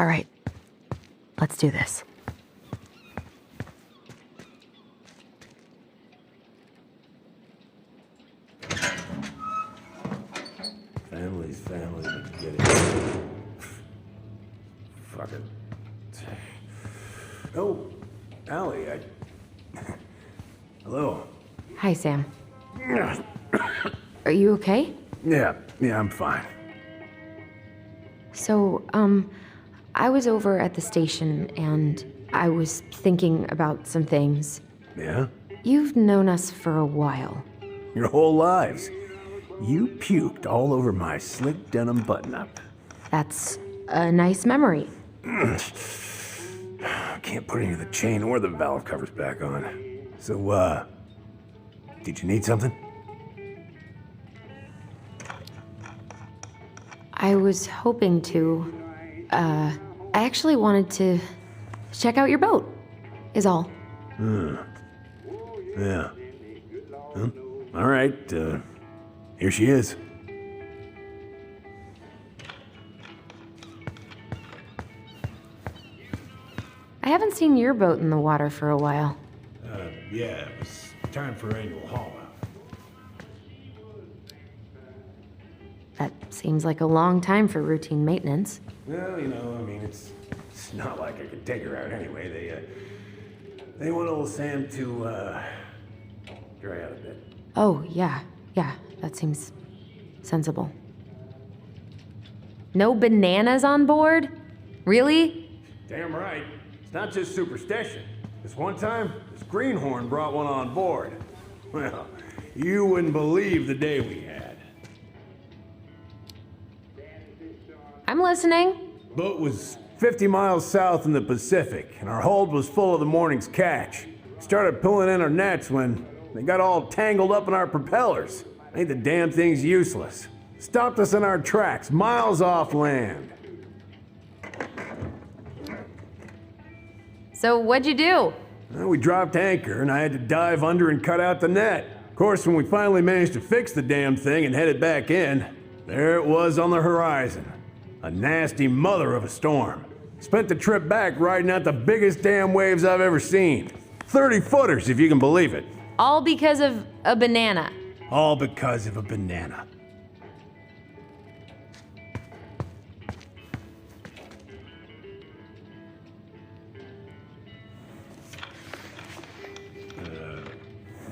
All right, let's do this. Family's family, but get it. Fuck it. Oh, Allie, Hello. Hi, Sam. Are you okay? Yeah, I'm fine. So, I was over at the station and I was thinking about some things. Yeah? You've known us for a while. Your whole lives. You puked all over my slick denim button-up. That's a nice memory. Can't put any of the chain or the valve covers back on. So, did you need something? I was hoping to, I actually wanted to check out your boat, is all. Yeah. Well, all right, here she is. I haven't seen your boat in the water for a while. Yeah, it was time for annual haul out. That seems like a long time for routine maintenance. Well, you know, I mean, it's not like I could take her out anyway. They want old Sam to, dry out a bit. Oh, yeah, that seems sensible. No bananas on board? Really? Damn right. It's not just superstition. This one time, this greenhorn brought one on board. Well, you wouldn't believe the day we had. I'm listening. Boat was 50 miles south in the Pacific, and our hold was full of the morning's catch. Started pulling in our nets when they got all tangled up in our propellers. Made the damn things useless. Stopped us in our tracks, miles off land. So what'd you do? Well, we dropped anchor, and I had to dive under and cut out the net. Of course, when we finally managed to fix the damn thing and headed back in, there it was on the horizon. A nasty mother of a storm. Spent the trip back riding out the biggest damn waves I've ever seen. 30-footers, if you can believe it. All because of a banana. All because of a banana.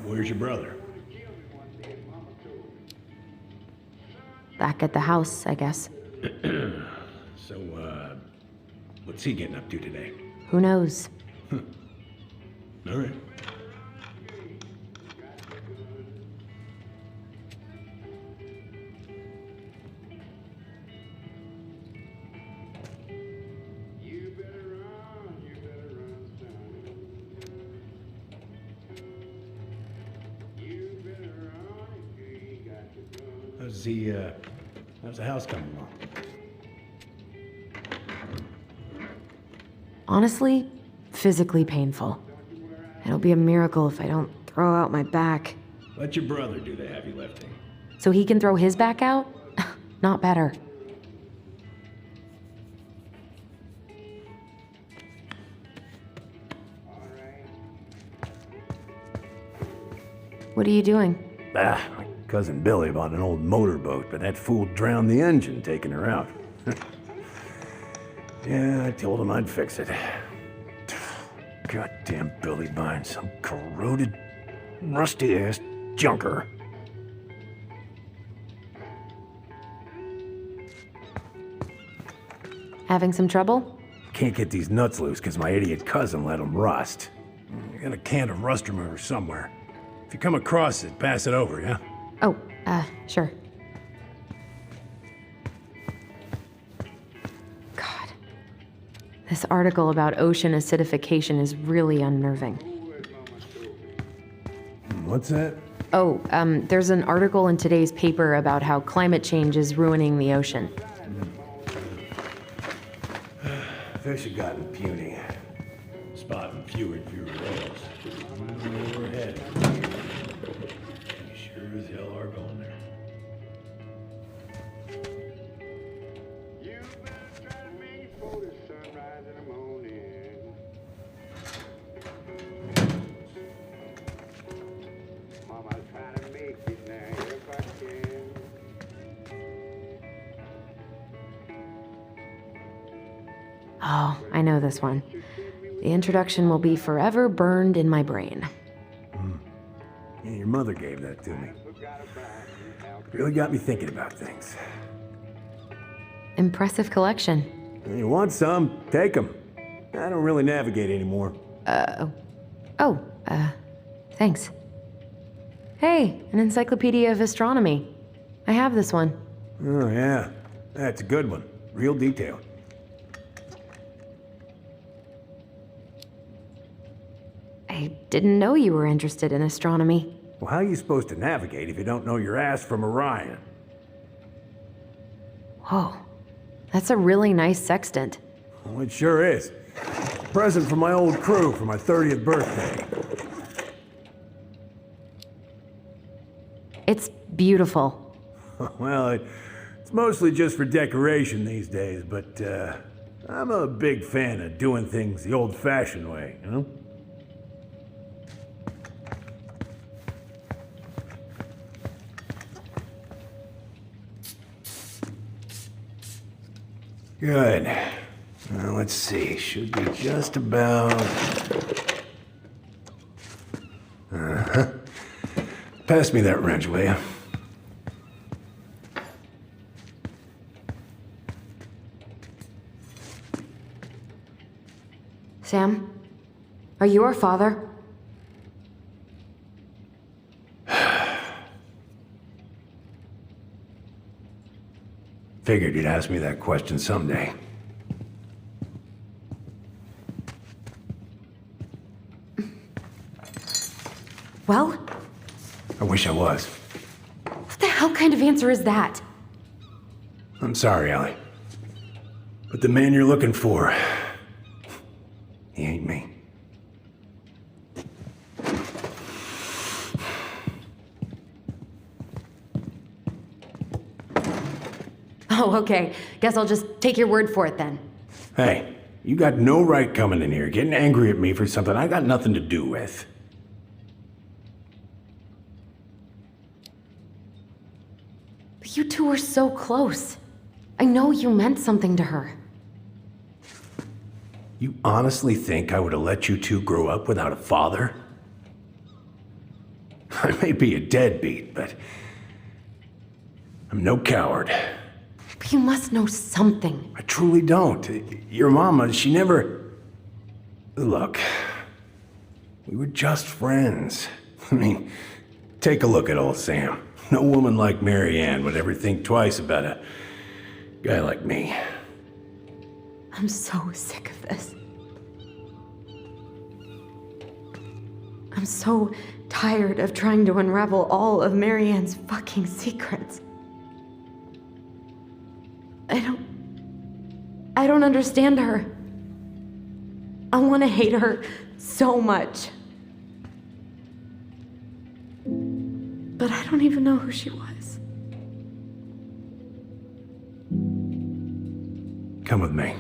Where's your brother? Back at the house, I guess. So, what's he getting up to today? Who knows? All right. How's the house coming along? Honestly, physically painful. It'll be a miracle if I don't throw out my back. Let your brother do the heavy lifting. So he can throw his back out? Not better. What are you doing? My cousin Billy bought an old motorboat, but that fool drowned the engine taking her out. Yeah, I told him I'd fix it. Goddamn Billy buying some corroded, rusty-ass junker. Having some trouble? Can't get these nuts loose because my idiot cousin let them rust. I got a can of rust remover somewhere. If you come across it, pass it over, yeah? Oh, sure. God. This article about ocean acidification is really unnerving. What's that? Oh, there's an article in today's paper about how climate change is ruining the ocean. Fish have gotten puny. Spotting fewer and fewer whales. We're ahead. You sure as hell are going there. You better try to make for the sun. Oh, I know this one. The introduction will be forever burned in my brain. Yeah, your mother gave that to me. Really got me thinking about things. Impressive collection. You want some? Take them. I don't really navigate anymore. Thanks. Hey, an encyclopedia of astronomy. I have this one. Oh, yeah. That's a good one. Real detailed. I didn't know you were interested in astronomy. Well, how are you supposed to navigate if you don't know your ass from Orion? Whoa, that's a really nice sextant. Well, it sure is. Present from my old crew for my 30th birthday. It's beautiful. Well, it's mostly just for decoration these days, but I'm a big fan of doing things the old-fashioned way, you know? Good. Now, let's see. Should be just about... Uh-huh. Pass me that wrench, will you? Sam, are you our father? Figured you'd ask me that question someday. Well? I wish I was. What the hell kind of answer is that? I'm sorry, Allie. But the man you're looking for, he ain't me. Oh, okay. Guess I'll just take your word for it then. Hey, you got no right coming in here getting angry at me for something I got nothing to do with. But you two were so close. I know you meant something to her. You honestly think I would have let you two grow up without a father? I may be a deadbeat, but I'm no coward. But you must know something. I truly don't. Your mama, she never... Look, we were just friends. I mean, take a look at old Sam. No woman like Mary-Ann would ever think twice about a guy like me. I'm so sick of this. I'm so tired of trying to unravel all of Mary-Ann's fucking secrets. I don't understand her. I want to hate her so much. But I don't even know who she was. Come with me.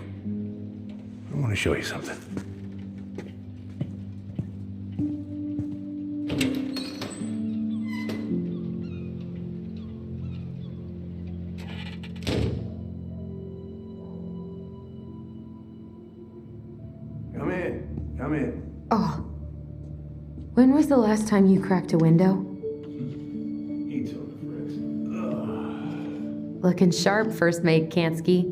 I want to show you something. Come in. Oh. When was the last time you cracked a window? Eat some, Fritz. Looking sharp, First Mate Kansky.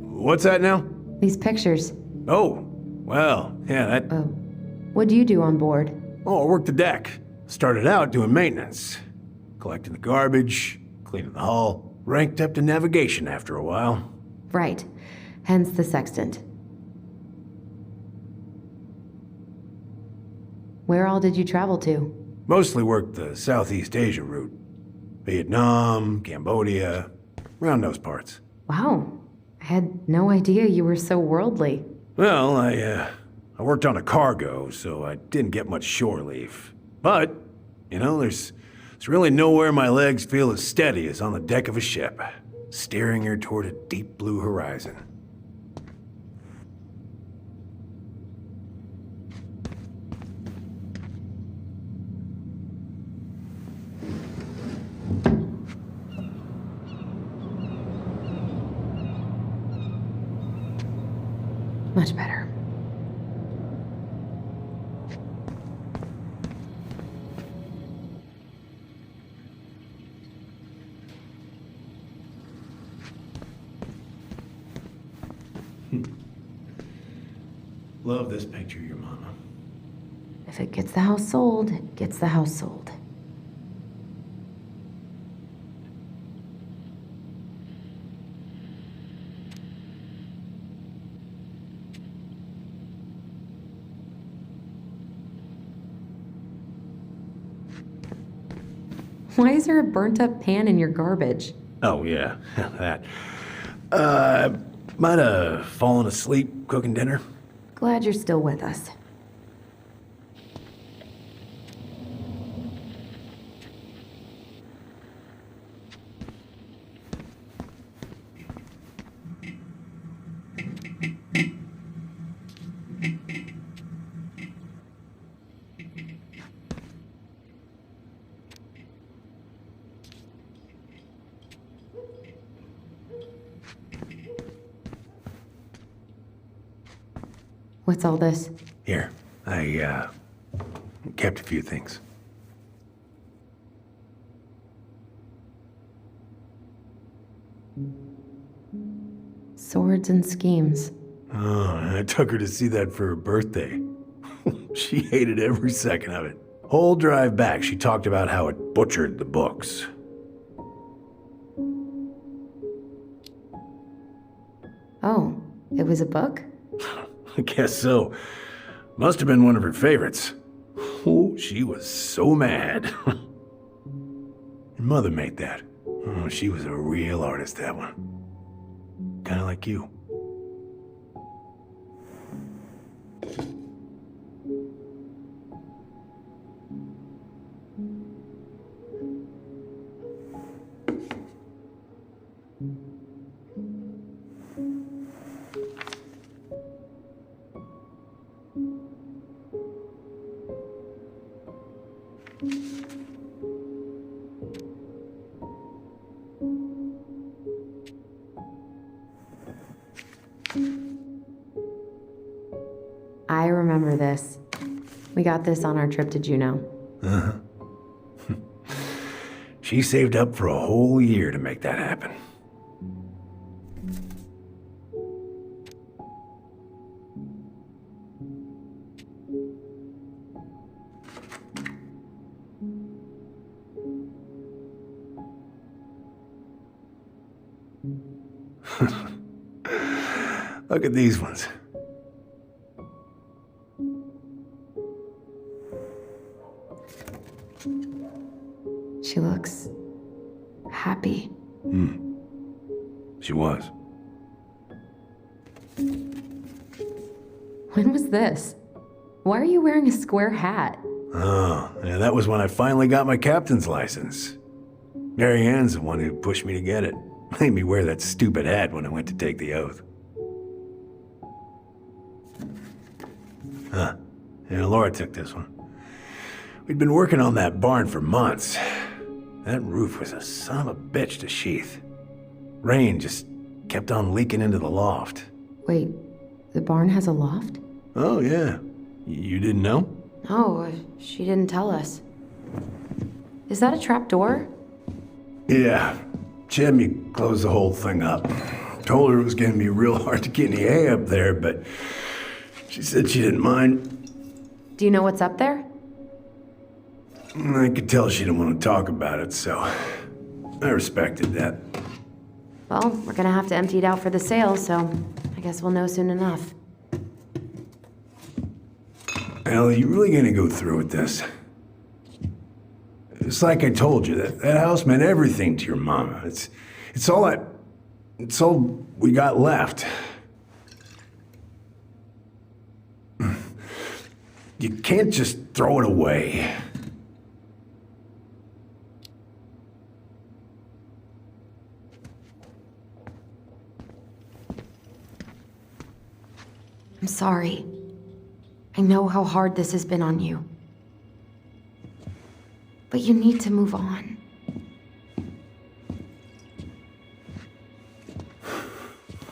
What's that now? These pictures. Oh, well, yeah, that... What do you do on board? Oh, I worked the deck. Started out doing maintenance. Collecting the garbage, cleaning the hull. Ranked up to navigation after a while. Right. Hence the sextant. Where all did you travel to? Mostly worked the Southeast Asia route. Vietnam, Cambodia, around those parts. Wow. I had no idea you were so worldly. Well, I worked on a cargo, so I didn't get much shore leave. But, you know, there's really nowhere my legs feel as steady as on the deck of a ship, steering her toward a deep blue horizon. Much better. Love this picture of your mama. If it gets the house sold, it gets the house sold. Why is there a burnt-up pan in your garbage? Oh, yeah, that. Might have fallen asleep cooking dinner. Glad you're still with us. What's all this? Here, I kept a few things. Swords and schemes. Oh, I took her to see that for her birthday. She hated every second of it. Whole drive back, she talked about how it butchered the books. Oh, it was a book? I guess so. Must have been one of her favorites. Oh, she was so mad. Your mother made that. Oh, she was a real artist, that one. Kinda like you. I remember this. We got this on our trip to Juneau. Uh-huh. She saved up for a whole year to make that happen. Look at these ones. She looks happy. She was. When was this? Why are you wearing a square hat? Oh, yeah, that was when I finally got my captain's license. Mary-Ann's the one who pushed me to get it. Made me wear that stupid hat when I went to take the oath. Huh. Yeah, Laura took this one. We'd been working on that barn for months. That roof was a son of a bitch to sheath. Rain just kept on leaking into the loft. Wait, the barn has a loft? Oh, yeah. You didn't know? Oh, she didn't tell us. Is that a trap door? Yeah. She had me close the whole thing up. Told her it was gonna be real hard to get any hay up there, but she said she didn't mind. Do you know what's up there? I could tell she didn't want to talk about it, so I respected that. Well, we're gonna have to empty it out for the sale, so I guess we'll know soon enough. Ellie, you really gonna go through with this? It's like I told you, that house meant everything to your mama. It's all we got left. You can't just throw it away. I'm sorry. I know how hard this has been on you. But you need to move on.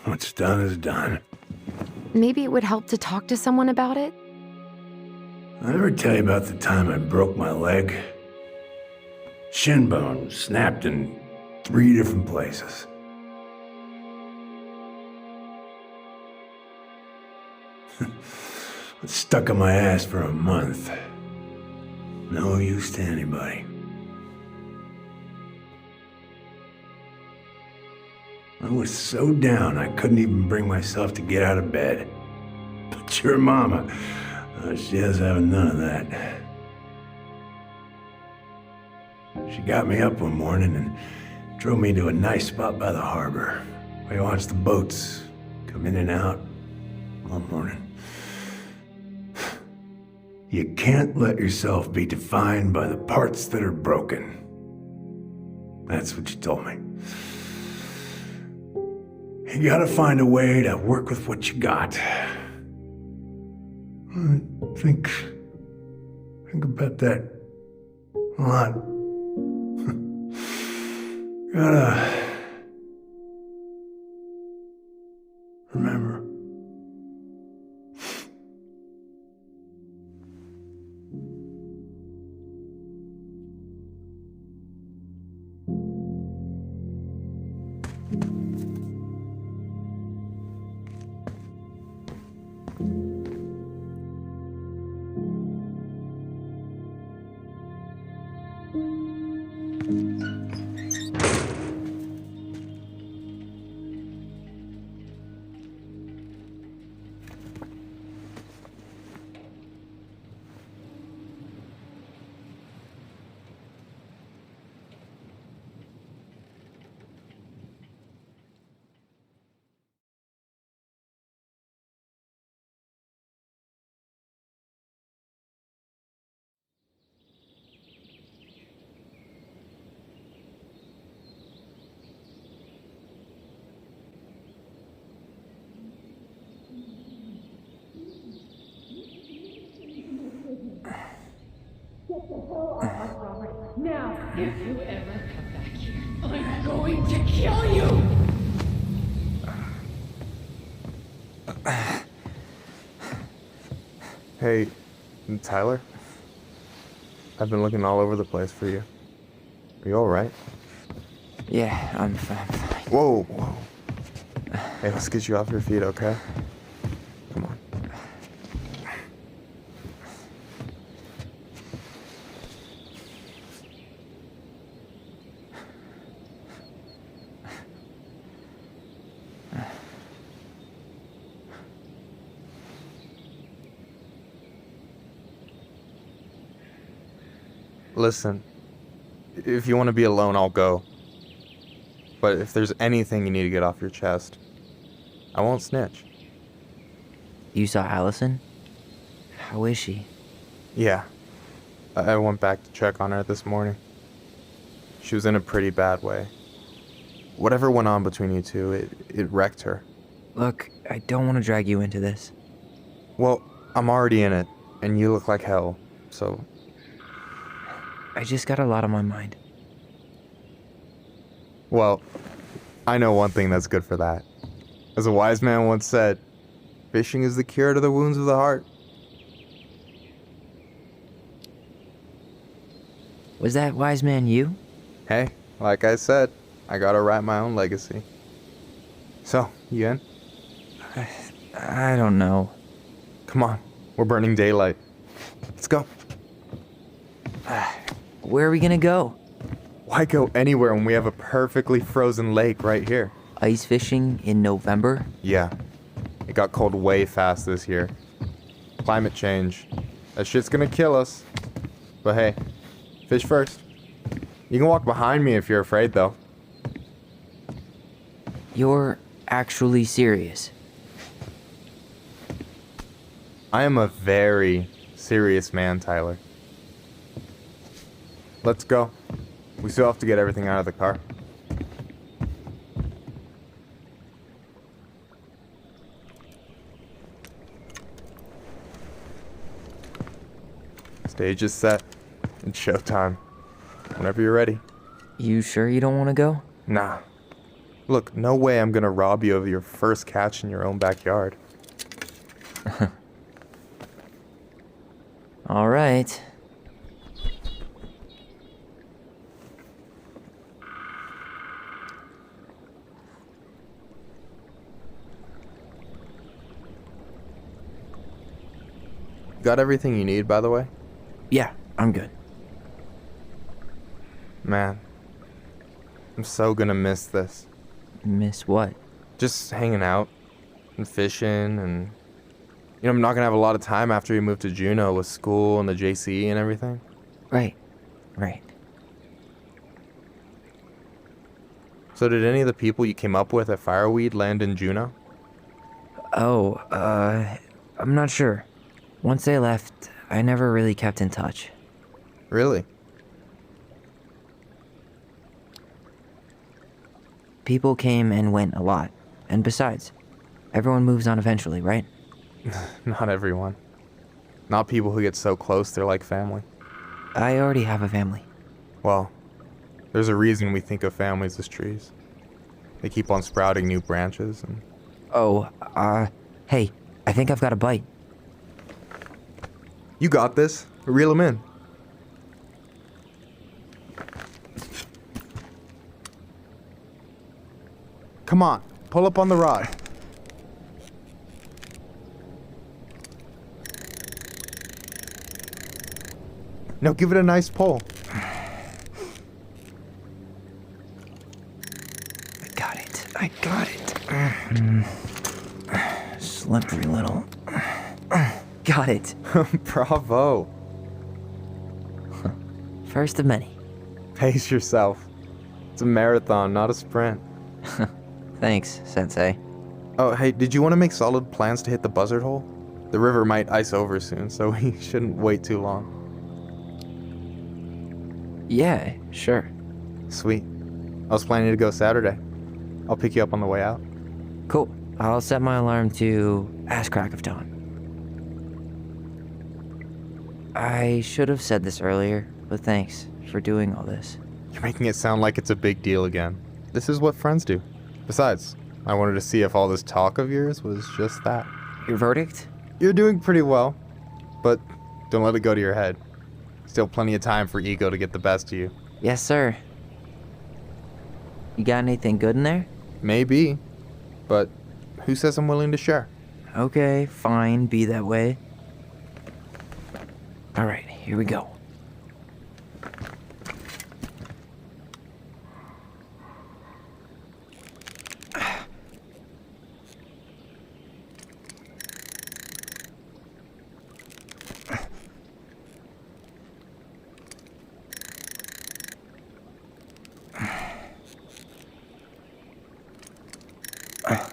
What's done is done. maybe it would help to talk to someone about it. I ever tell you about the time I broke my leg? Shin bone snapped in 3 different places. It's stuck on my ass for a month. No use to anybody. I was so down I couldn't even bring myself to get out of bed. But your mama, she doesn't have none of that. She got me up one morning and drove me to a nice spot by the harbor. We watched the boats come in and out all morning. You can't let yourself be defined by the parts that are broken. That's what you told me. You gotta find a way to work with what you got. Think about that a lot. Gotta remember. Now, if you ever come back here, I'm going to kill you! Hey, Tyler? I've been looking all over the place for you. Are you alright? Yeah, I'm fine. Whoa. Hey, let's get you off your feet, okay? Come on. Listen, if you want to be alone, I'll go. But if there's anything you need to get off your chest, I won't snitch. You saw Alyson? How is she? Yeah. I went back to check on her this morning. She was in a pretty bad way. Whatever went on between you two, it wrecked her. Look, I don't want to drag you into this. Well, I'm already in it, and you look like hell, so... I just got a lot on my mind. Well, I know one thing that's good for that. As a wise man once said, fishing is the cure to the wounds of the heart. Was that wise man you? Hey, like I said, I gotta write my own legacy. So, you in? I don't know. Come on, we're burning daylight. Let's go. Where are we gonna go? Why go anywhere when we have a perfectly frozen lake right here? Ice fishing in November? Yeah, it got cold way fast this year. Climate change. That shit's gonna kill us. But hey, fish first. You can walk behind me if you're afraid, though. You're actually serious? I am a very serious man, Tyler. Let's go. We still have to get everything out of the car. Stage is set. It's showtime. Whenever you're ready. You sure you don't want to go? Nah. Look, no way I'm gonna rob you of your first catch in your own backyard. All right. Got everything you need, by the way? Yeah, I'm good. Man, I'm so gonna miss this. Miss what? Just hanging out and fishing and... I'm not gonna have a lot of time after we move to Juneau with school and the JC and everything. Right. So did any of the people you came up with at Fireweed land in Juneau? Oh, I'm not sure. Once they left, I never really kept in touch. Really? People came and went a lot. And besides, everyone moves on eventually, right? Not everyone. Not people who get so close they're like family. I already have a family. Well, there's a reason we think of families as trees. They keep on sprouting new branches and... Oh, hey, I think I've got a bite. You got this. Reel them in. Come on, pull up on the rod. Now give it a nice pull. I got it. Slippery little. Got it. Bravo. First of many. Pace yourself. It's a marathon, not a sprint. Thanks, Sensei. Oh, hey, did you want to make solid plans to hit the buzzard hole? The river might ice over soon, so we shouldn't wait too long. Yeah, sure. Sweet. I was planning to go Saturday. I'll pick you up on the way out. Cool. I'll set my alarm to ass crack of dawn. I should have said this earlier, but thanks for doing all this. You're making it sound like it's a big deal again. This is what friends do. Besides, I wanted to see if all this talk of yours was just that. Your verdict? You're doing pretty well, but don't let it go to your head. Still plenty of time for ego to get the best of you. Yes, sir. You got anything good in there? Maybe, but who says I'm willing to share? Okay, fine, be that way. Alright, here we go.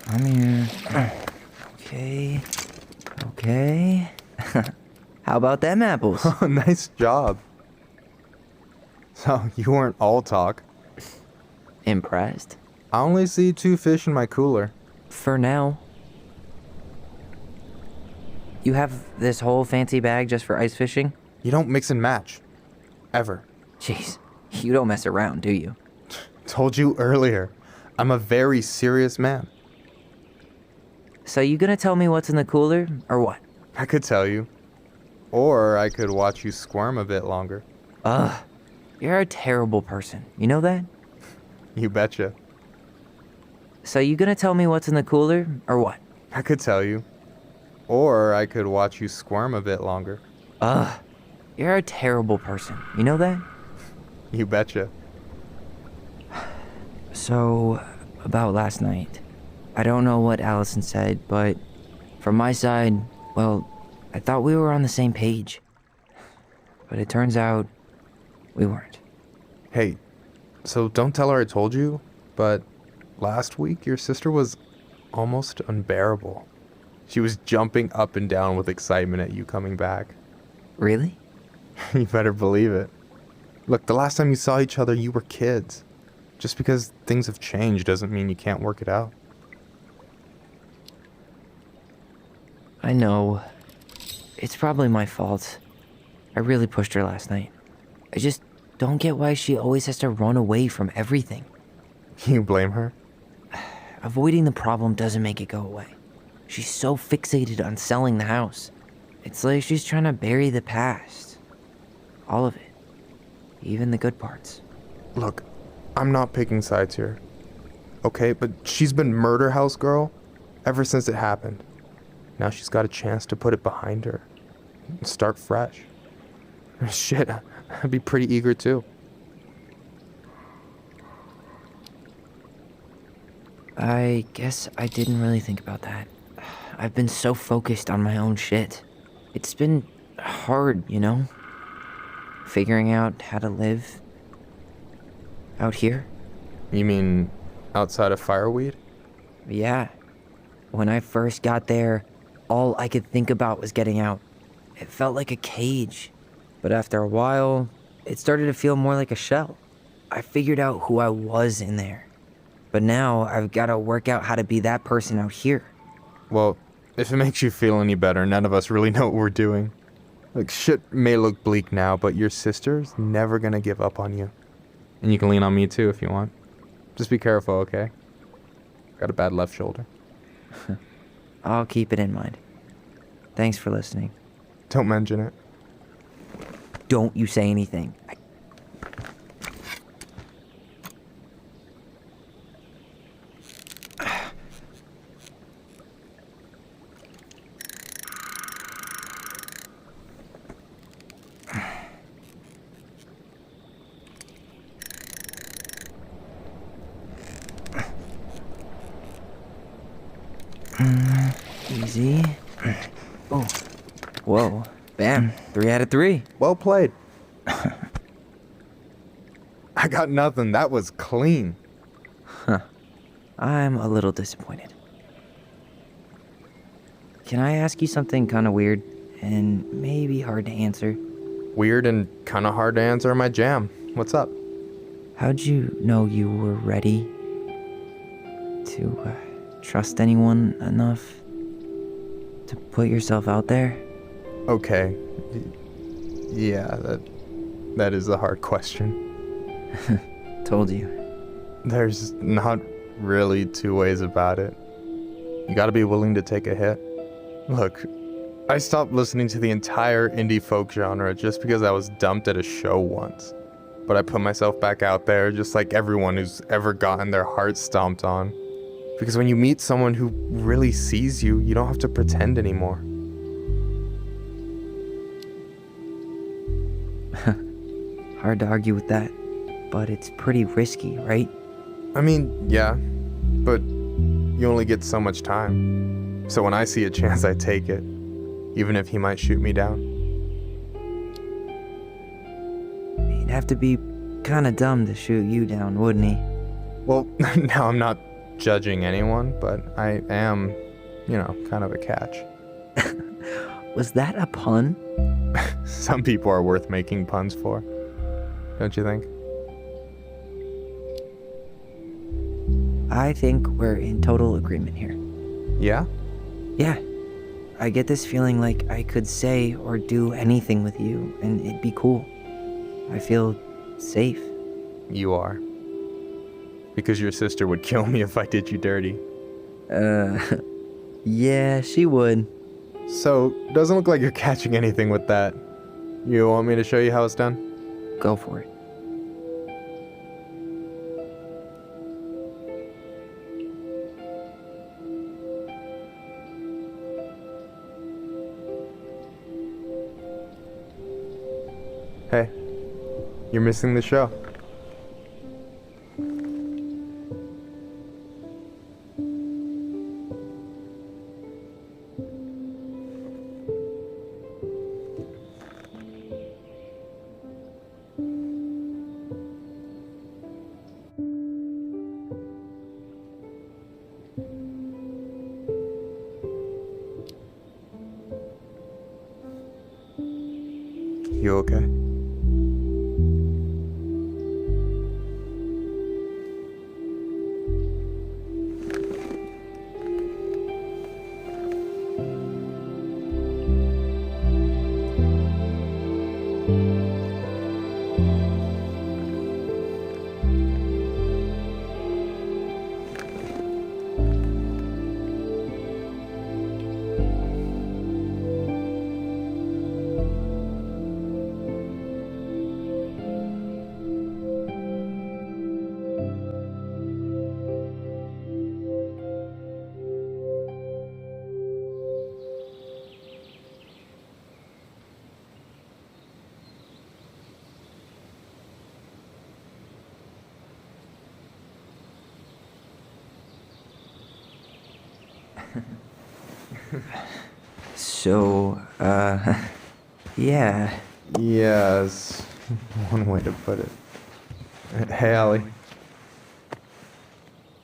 I'm here. Okay. How about them apples? Oh, nice job. So, you weren't all talk. Impressed? I only see 2 fish in my cooler. For now. You have this whole fancy bag just for ice fishing? You don't mix and match. Ever. Jeez, you don't mess around, do you? Told you earlier. I'm a very serious man. So you gonna tell me what's in the cooler, or what? I could tell you. Or I could watch you squirm a bit longer. Ugh, you're a terrible person. You know that? You betcha. So you gonna tell me what's in the cooler, or what? I could tell you. Or I could watch you squirm a bit longer. Ugh, you're a terrible person. You know that? You betcha. So, about last night. I don't know what Alyson said, but from my side, well, I thought we were on the same page. But it turns out we weren't. Hey, so don't tell her I told you, but last week your sister was almost unbearable. She was jumping up and down with excitement at you coming back. Really? You better believe it. Look, the last time you saw each other, you were kids. Just because things have changed doesn't mean you can't work it out. I know. It's probably my fault. I really pushed her last night. I just don't get why she always has to run away from everything. You blame her? Avoiding the problem doesn't make it go away. She's so fixated on selling the house. It's like she's trying to bury the past. All of it. Even the good parts. Look, I'm not picking sides here. Okay, but she's been murder house girl ever since it happened. Now she's got a chance to put it behind her and start fresh. Shit, I'd be pretty eager too. I guess I didn't really think about that. I've been so focused on my own shit. It's been hard, you know? Figuring out how to live out here. You mean outside of fireweed? Yeah. When I first got there, all I could think about was getting out. It felt like a cage. But after a while, it started to feel more like a shell. I figured out who I was in there. But now I've got to work out how to be that person out here. Well, if it makes you feel any better, none of us really know what we're doing. Like, shit may look bleak now, but your sister's never gonna give up on you. And you can lean on me too if you want. Just be careful, okay? Got a bad left shoulder. I'll keep it in mind. Thanks for listening. Don't mention it. Don't you say anything. Easy. Oh. Whoa. Bam. 3 out of 3. Well played. I got nothing. That was clean. I'm a little disappointed. Can I ask you something kind of weird and maybe hard to answer? Weird and kind of hard to answer my jam. What's up? How'd you know you were ready to trust anyone enough to put yourself out there? Okay. Yeah, that is a hard question. Told you. There's not really two ways about it. You gotta be willing to take a hit. Look, I stopped listening to the entire indie folk genre just because I was dumped at a show once. But I put myself back out there just like everyone who's ever gotten their heart stomped on. Because when you meet someone who really sees you, you don't have to pretend anymore. Hard to argue with that, but it's pretty risky, right? I mean, yeah, but you only get so much time. So when I see a chance, I take it, even if he might shoot me down. He'd have to be kind of dumb to shoot you down, wouldn't he? Well, now I'm not judging anyone, but I am, kind of a catch. Was that a pun? Some people are worth making puns for, don't you think? I think we're in total agreement here. Yeah? Yeah. I get this feeling like I could say or do anything with you, and it'd be cool. I feel safe. You are. Because your sister would kill me if I did you dirty. Yeah, she would. So, doesn't look like you're catching anything with that. You want me to show you how it's done? Go for it. Hey, you're missing the show. You okay? So, yeah. Yes, one way to put it. Hey, Allie.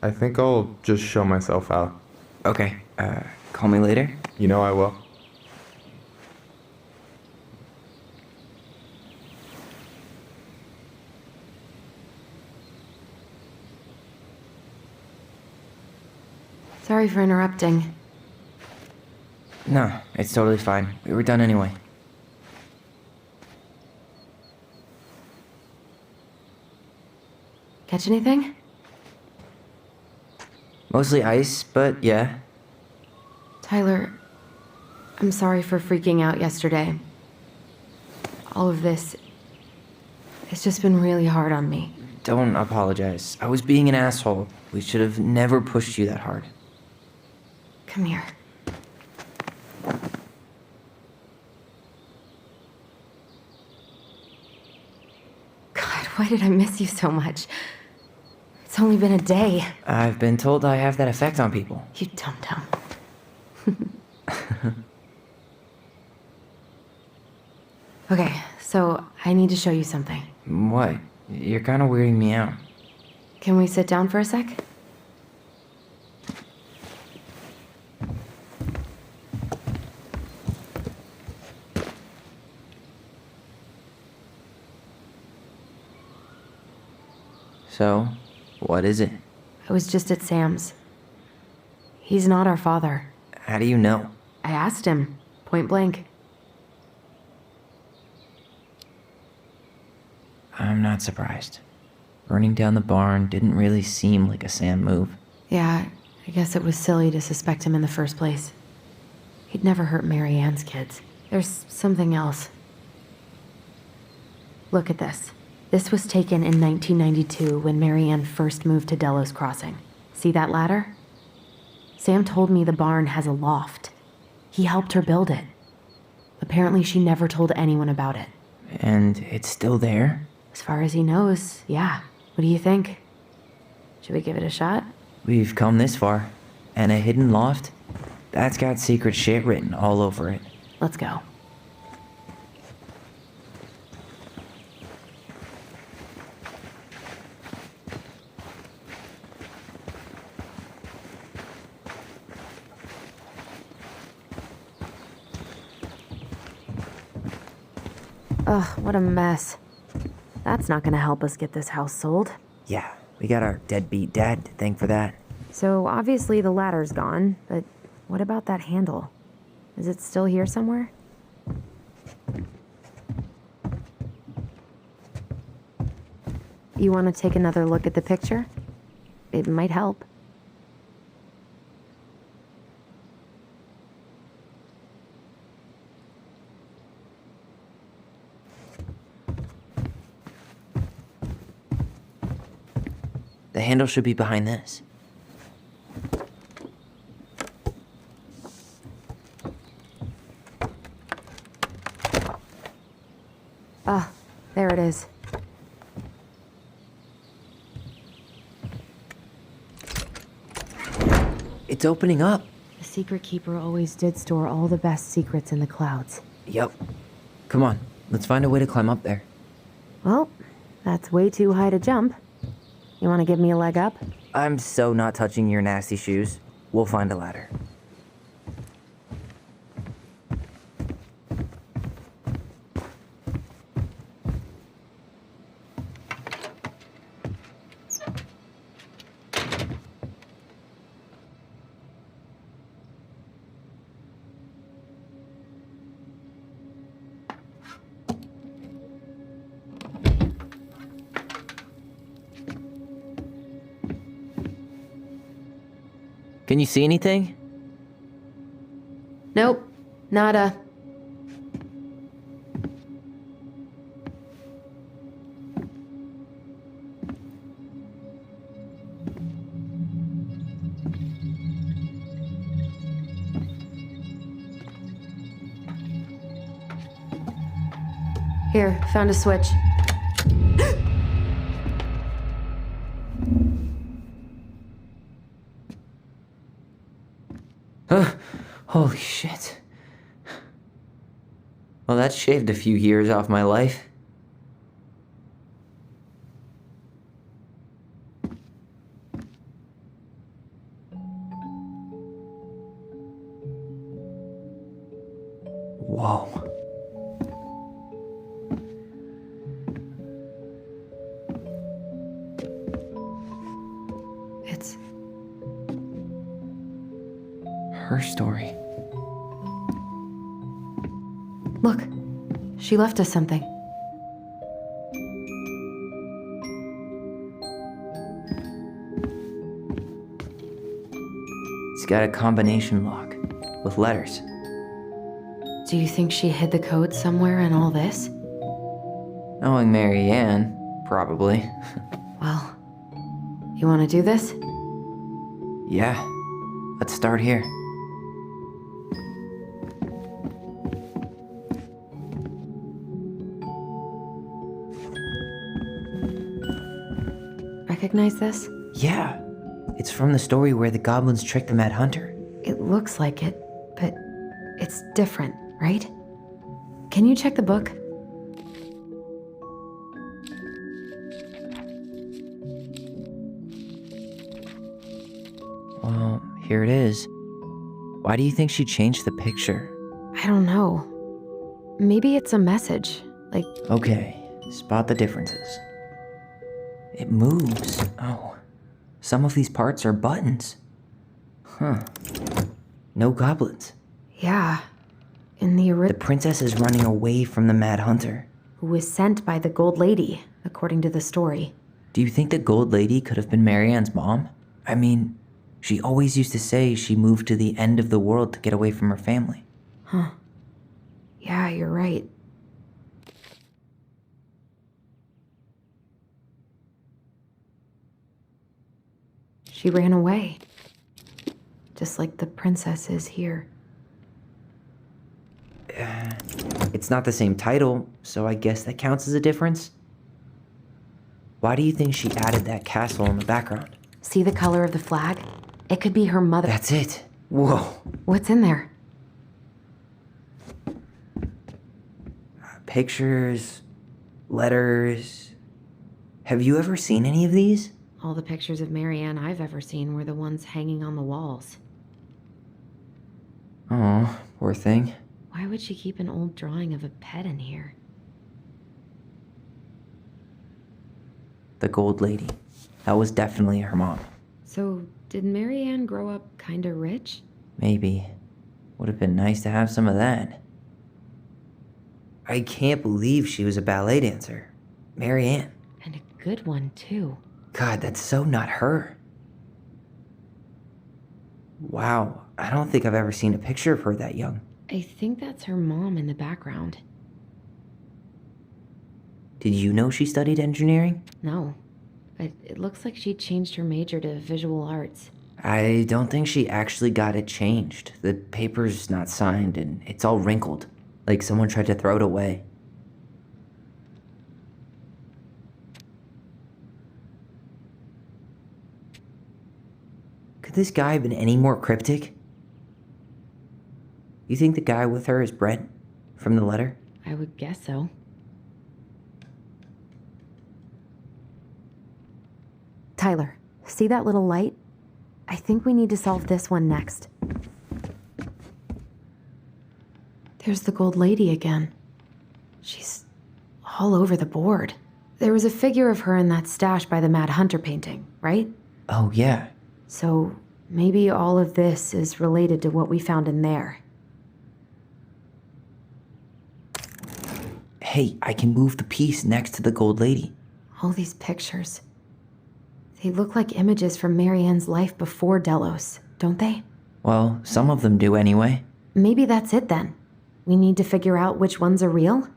I think I'll just show myself out. Okay, call me later? You know I will. Sorry for interrupting. No, it's totally fine. We were done anyway. Catch anything? Mostly ice, but yeah. Tyler, I'm sorry for freaking out yesterday. All of this, it's just been really hard on me. Don't apologize. I was being an asshole. We should have never pushed you that hard. Come here. God, why did I miss you so much? It's only been a day. I've been told I have that effect on people. You dum-dum. Okay, so I need to show you something. What? You're kind of weirding me out. Can we sit down for a sec? So, what is it? I was just at Sam's. He's not our father. How do you know? I asked him, point blank. I'm not surprised. Burning down the barn didn't really seem like a Sam move. Yeah, I guess it was silly to suspect him in the first place. He'd never hurt Mary-Ann's kids. There's something else. Look at this. This was taken in 1992 when Mary-Ann first moved to Delos Crossing. See that ladder? Sam told me the barn has a loft. He helped her build it. Apparently she never told anyone about it. And it's still there? As far as he knows, yeah. What do you think? Should we give it a shot? We've come this far. And a hidden loft? That's got secret shit written all over it. Let's go. Ugh, what a mess. That's not gonna help us get this house sold. Yeah, we got our deadbeat dad to thank for that. So obviously the ladder's gone, but what about that handle? Is it still here somewhere? You want to take another look at the picture? It might help. The handle should be behind this. Ah, there it is. It's opening up. The secret keeper always did store all the best secrets in the clouds. Yep. Come on, let's find a way to climb up there. Well, that's way too high to jump. You want to give me a leg up? I'm so not touching your nasty shoes. We'll find a ladder. Can you see anything? Nope, nada. Here, found a switch. Holy shit. Well, that shaved a few years off my life. Whoa. It's Her story. Look, she left us something. It's got a combination lock with letters. Do you think she hid the code somewhere in all this? Knowing Mary-Ann, probably. Well, you want to do this? Yeah, let's start here. Recognize this? Yeah, it's from the story where the goblins tricked the Mad Hunter. It looks like it, but it's different, right? Can you check the book? Well, here it is. Why do you think she changed the picture? I don't know. Maybe it's a message, like, Okay, spot the differences. It moves. Oh, some of these parts are buttons. Huh. No goblins. yeah, in the The original, princess is running away from the Mad Hunter. who was sent by the Gold Lady, according to the story. Do you think the Gold Lady could have been Mary-Ann's mom? I mean, she always used to say she moved to the end of the world to get away from her family. Yeah, you're right. She ran away. Just like the princess is here. It's not the same title, so I guess that counts as a difference. Why do you think she added that castle in the background? See the color of the flag? It could be her mother. That's it. Whoa. What's in there? Pictures, letters. Have you ever seen any of these? All the pictures of Mary-Ann I've ever seen were the ones hanging on the walls. Oh, poor thing. Why would she keep an old drawing of a pet in here? The Gold Lady. That was definitely her mom. So, did Mary-Ann grow up kinda rich? Maybe. Would have been nice to have some of that. I can't believe she was a ballet dancer. Mary-Ann. And a good one, too. God, that's so not her. Wow, I don't think I've ever seen a picture of her that young. I think that's her mom in the background. Did you know she studied engineering? No, but it looks like she changed her major to visual arts. I don't think she actually got it changed. The paper's not signed and it's all wrinkled, like someone tried to throw it away. Could this guy have been any more cryptic? You think the guy with her is Brent from the letter? I would guess so. Tyler, see that little light? I think we need to solve this one next. There's the Gold Lady again. She's all over the board. There was a figure of her in that stash by the Mad Hunter painting, right? Oh, yeah. So maybe all of this is related to what we found in there. Hey, I can move the piece next to the Gold Lady. All these pictures. They look like images from Mary-Ann's life before Delos, don't they? Well, some of them do anyway. Maybe that's it then. We need to figure out which ones are real?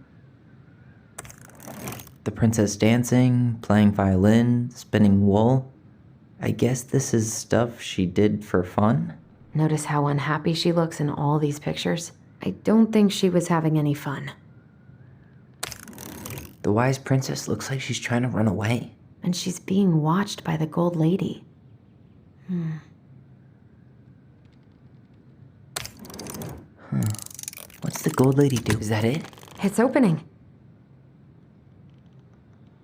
The princess dancing, playing violin, spinning wool. I guess this is stuff she did for fun? Notice how unhappy she looks in all these pictures? I don't think she was having any fun. The wise princess looks like she's trying to run away. And she's being watched by the Gold Lady. What's the gold lady do? Is that it? It's opening.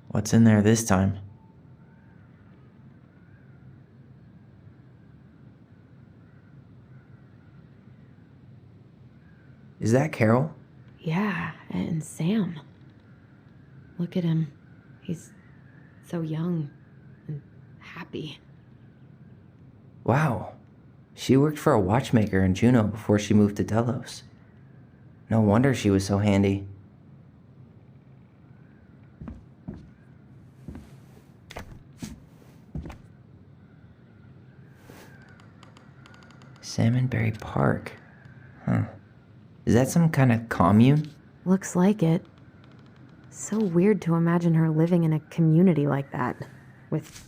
What's in there this time? Is that Carol? Yeah, and Sam. Look at him. He's so young and happy. Wow. She worked for a watchmaker in Juneau before she moved to Delos. No wonder she was so handy. Salmonberry Park. Huh. Is that some kind of commune? Looks like it. So weird to imagine her living in a community like that. With,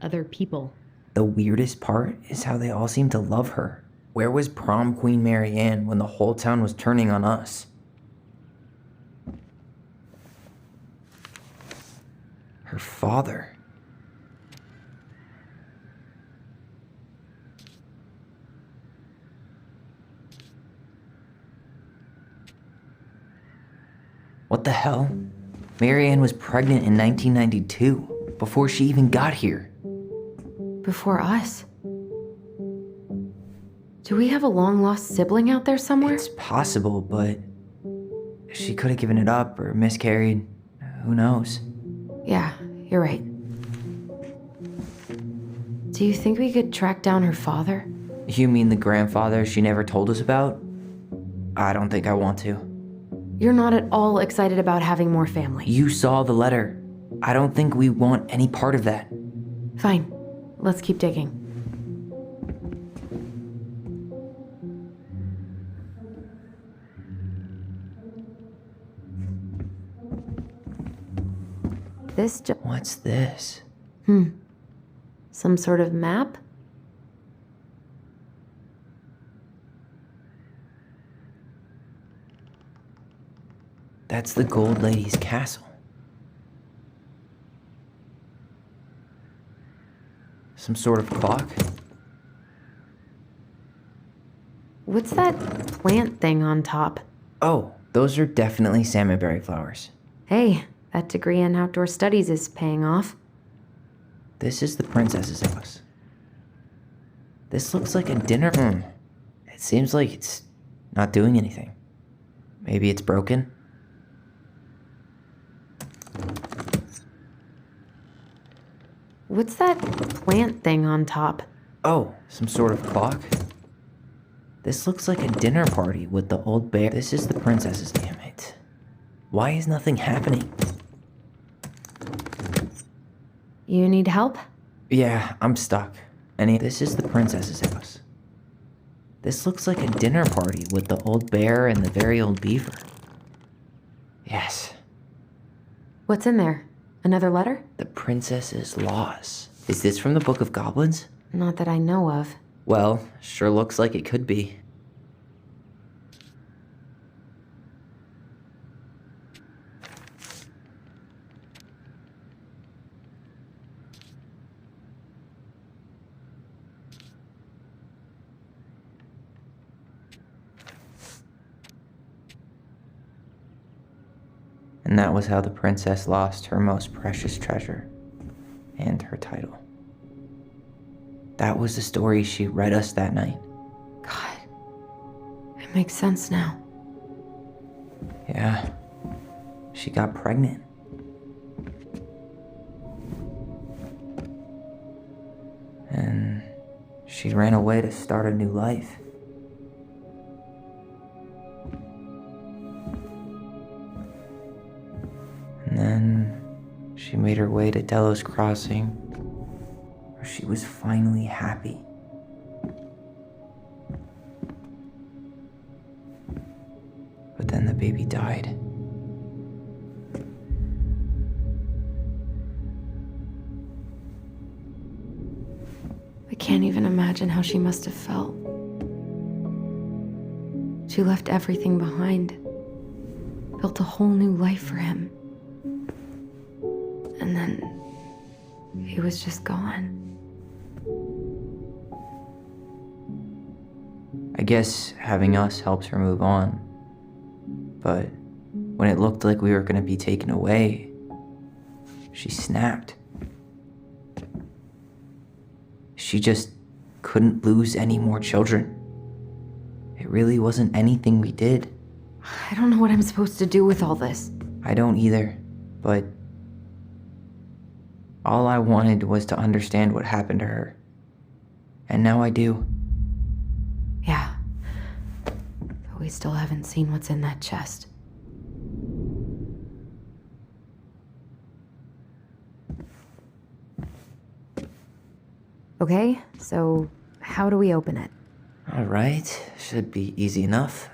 other people. The weirdest part is how they all seem to love her. Where was prom queen Mary-Ann when the whole town was turning on us? Her father. What the hell? Mary-Ann was pregnant in 1992, before she even got here. Before us? Do we have a long-lost sibling out there somewhere? It's possible, but she could have given it up or miscarried. Who knows? Yeah, you're right. Do you think we could track down her father? You mean the grandfather she never told us about? I don't think I want to. You're not at all excited about having more family. You saw the letter. I don't think we want any part of that. Fine. Let's keep digging. What's this? Some sort of map? That's the Gold Lady's castle. Some sort of clock? What's that plant thing on top? Oh, those are definitely salmonberry flowers. Hey, that degree in outdoor studies is paying off. This is the princess's house. This looks like a dinner. It seems like it's not doing anything. Maybe it's broken? What's that plant thing on top? Oh, some sort of clock? This looks like a dinner party with the old bear. This is the princess's, damn it. Why is nothing happening? You need help? Yeah, I'm stuck. This is the princess's house. This looks like a dinner party with the old bear and the very old beaver. Yes. What's in there? Another letter? The princess's laws. Is this from the Book of Goblins? Not that I know of. Well, sure looks like it could be. And that was how the princess lost her most precious treasure and her title. That was the story she read us that night. God, it makes sense now. Yeah, she got pregnant. And she ran away to start a new life. And then she made her way to Delos Crossing, where she was finally happy. But then the baby died. I can't even imagine how she must have felt. She left everything behind, built a whole new life for him. And then he was just gone. I guess having us helps her move on. But when it looked like we were gonna be taken away, she snapped. She just couldn't lose any more children. It really wasn't anything we did. I don't know what I'm supposed to do with all this. I don't either, but all I wanted was to understand what happened to her. And now I do. Yeah. But we still haven't seen what's in that chest. Okay, so how do we open it? All right, should be easy enough.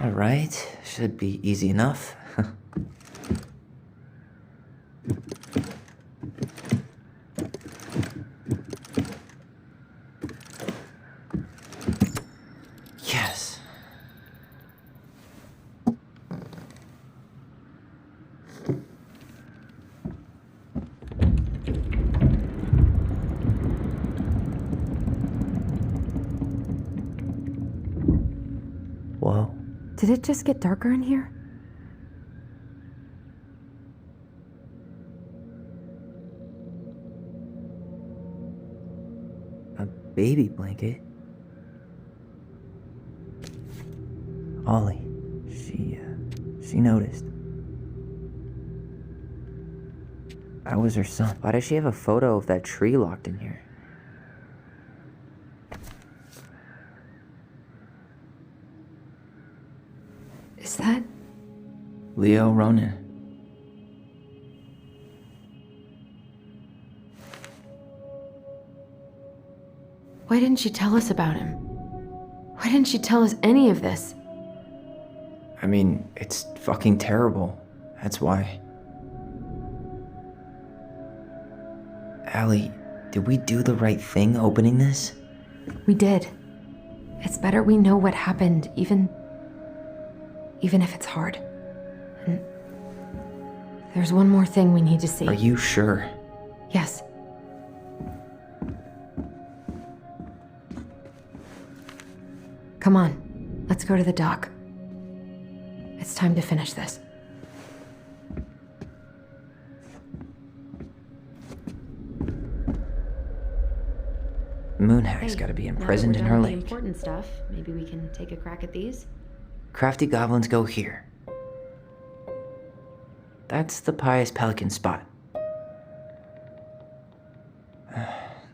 All right, should be easy enough. Yes. Whoa. Did it just get darker in here? A baby blanket? Ollie, she noticed. I was her son. Why does she have a photo of that tree locked in here? Is that... Leo Ronan. Why didn't she tell us about him? Why didn't she tell us any of this? I mean, it's fucking terrible. That's why. Allie, did we do the right thing opening this? We did. It's better we know what happened, even if it's hard. And there's one more thing we need to see. Are you sure? Yes. Come on, let's go to the dock. It's time to finish this. Moonhack's gotta be imprisoned in her lake. Important stuff. Maybe we can take a crack at these. Crafty goblins go here. That's the pious pelican spot. The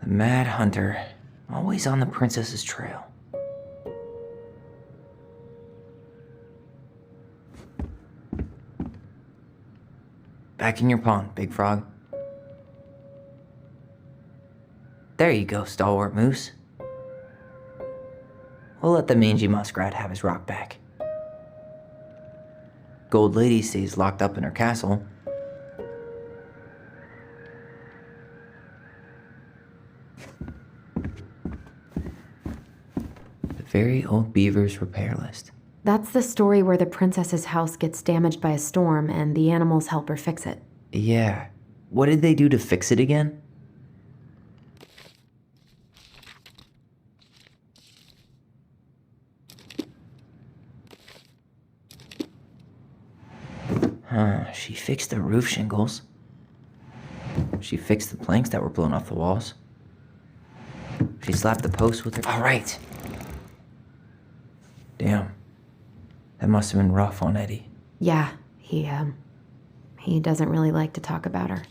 mad hunter, always on the princess's trail. Back in your pond, big frog. There you go, stalwart moose. We'll let the mangy muskrat have his rock back. Gold lady stays locked up in her castle. The very old beaver's repair list. That's the story where the princess's house gets damaged by a storm and the animals help her fix it. Yeah. What did they do to fix it again? She fixed the roof shingles. She fixed the planks that were blown off the walls. She slapped the posts with her... All right. Damn. That must have been rough on Eddie. Yeah, he doesn't really like to talk about her.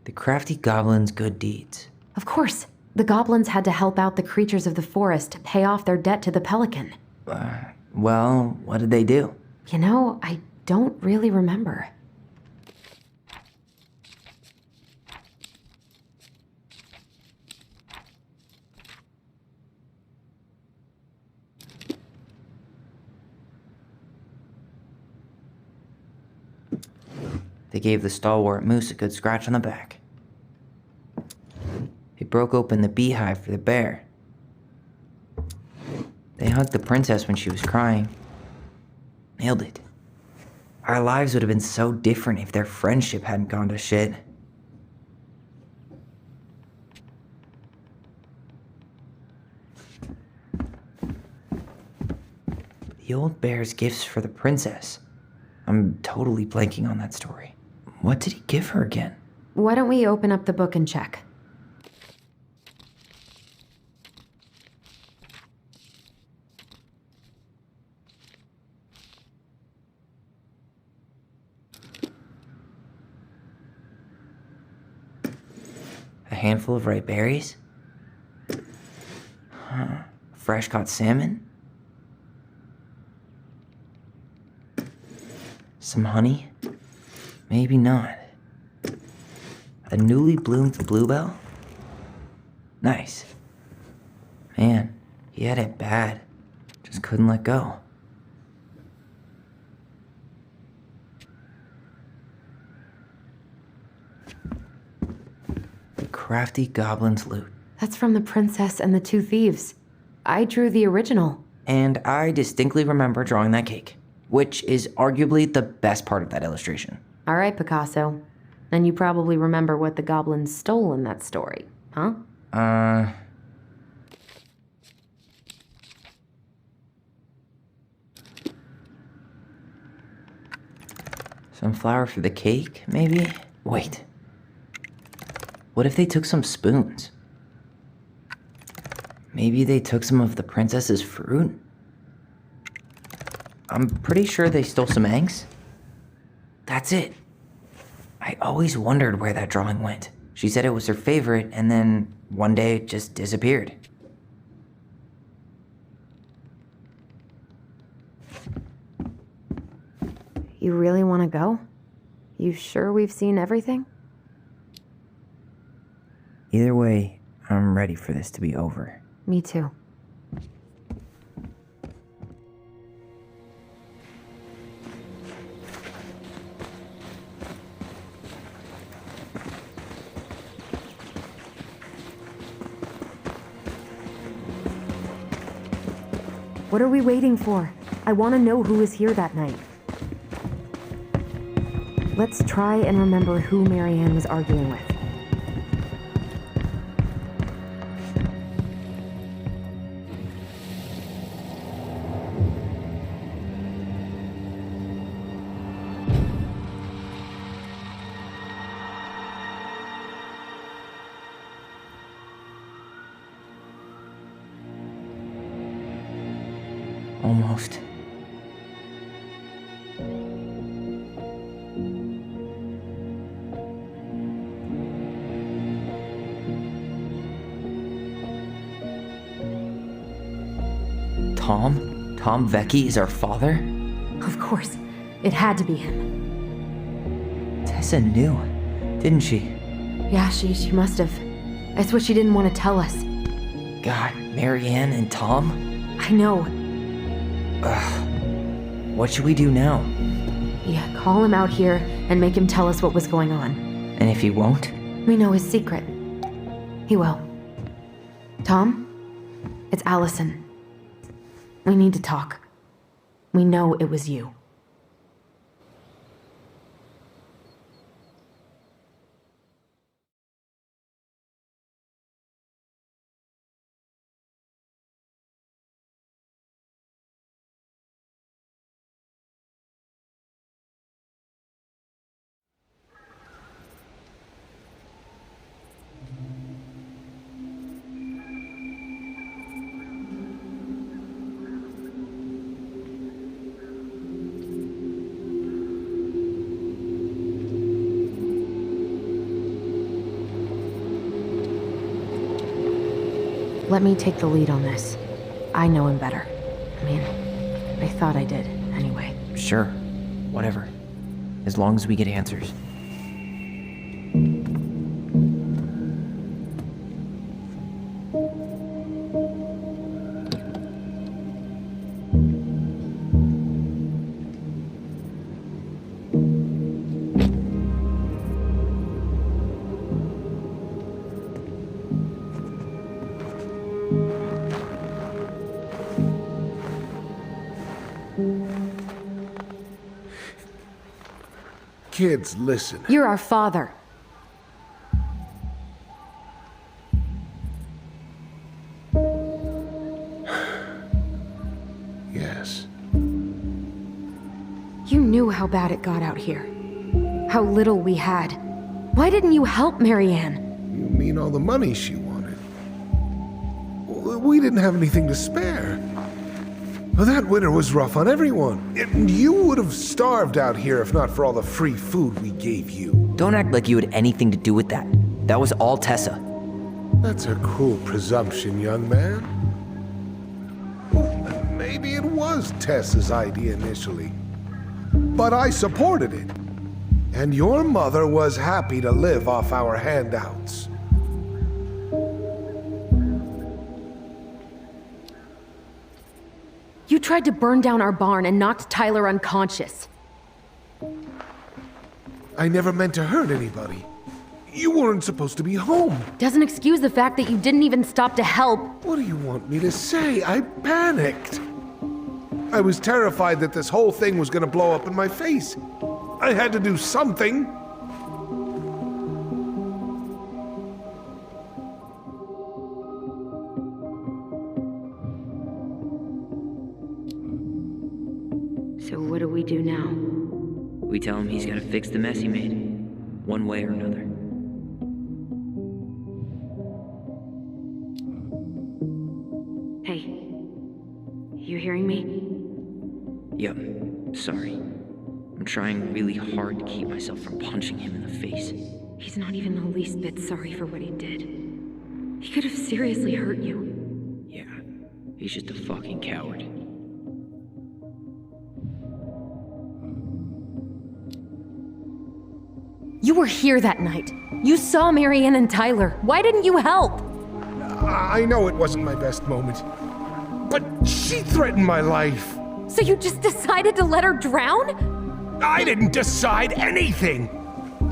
The crafty goblin's good deeds. Of course. The goblins had to help out the creatures of the forest to pay off their debt to the pelican. Well, what did they do? You know, I don't really remember. They gave the stalwart moose a good scratch on the back. broke open the beehive for the bear. They hugged the princess when she was crying. Nailed it. Our lives would have been so different if their friendship hadn't gone to shit. The old bear's gifts for the princess. I'm totally blanking on that story. What did he give her again? Why don't we open up the book and check? A handful of ripe berries? Huh. Fresh caught salmon? Some honey? Maybe not. A newly bloomed bluebell? Nice. Man, he had it bad. Just couldn't let go. Crafty goblin's loot. That's from The Princess and the Two Thieves. I drew the original. And I distinctly remember drawing that cake, which is arguably the best part of that illustration. All right, Picasso. Then you probably remember what the goblins stole in that story, huh? Some flour for the cake, maybe? Wait. What if they took some spoons? Maybe they took some of the princess's fruit? I'm pretty sure they stole some eggs. That's it. I always wondered where that drawing went. She said it was her favorite, and then one day it just disappeared. You really want to go? You sure we've seen everything? Either way, I'm ready for this to be over. Me too. What are we waiting for? I want to know who was here that night. Let's try and remember who Mary-Ann was arguing with. Almost. Tom? Tom Vecchi is our father? Of course. It had to be him. Tessa knew, didn't she? Yeah, she must have. That's what she didn't want to tell us. God, Mary-Ann and Tom? I know. What should we do now? Yeah, call him out here and make him tell us what was going on. And if he won't? We know his secret. He will. Tom? It's Alyson. We need to talk. We know it was you. Let me take the lead on this. I know him better. I mean, I thought I did, anyway. Sure. Whatever. As long as we get answers. Kids, listen. You're our father. Yes. You knew how bad it got out here. How little we had. Why didn't you help Mary-Ann? You mean all the money she wanted? We didn't have anything to spare. Well, that winter was rough on everyone. You would have starved out here if not for all the free food we gave you. Don't act like you had anything to do with that. That was all Tessa. That's a cruel presumption, young man. Maybe it was Tessa's idea initially, but I supported it. And your mother was happy to live off our handouts. You tried to burn down our barn and knocked Tyler unconscious. I never meant to hurt anybody. You weren't supposed to be home. Doesn't excuse the fact that you didn't even stop to help. What do you want me to say? I panicked. I was terrified that this whole thing was gonna blow up in my face. I had to do something. So what do we do now? We tell him he's gotta fix the mess he made, one way or another. Hey, you hearing me? Yep, sorry. I'm trying really hard to keep myself from punching him in the face. He's not even the least bit sorry for what he did. He could have seriously hurt you. Yeah, he's just a fucking coward. You were here that night. You saw Mary-Ann and Tyler. Why didn't you help? I know it wasn't my best moment, but she threatened my life. So you just decided to let her drown? I didn't decide anything.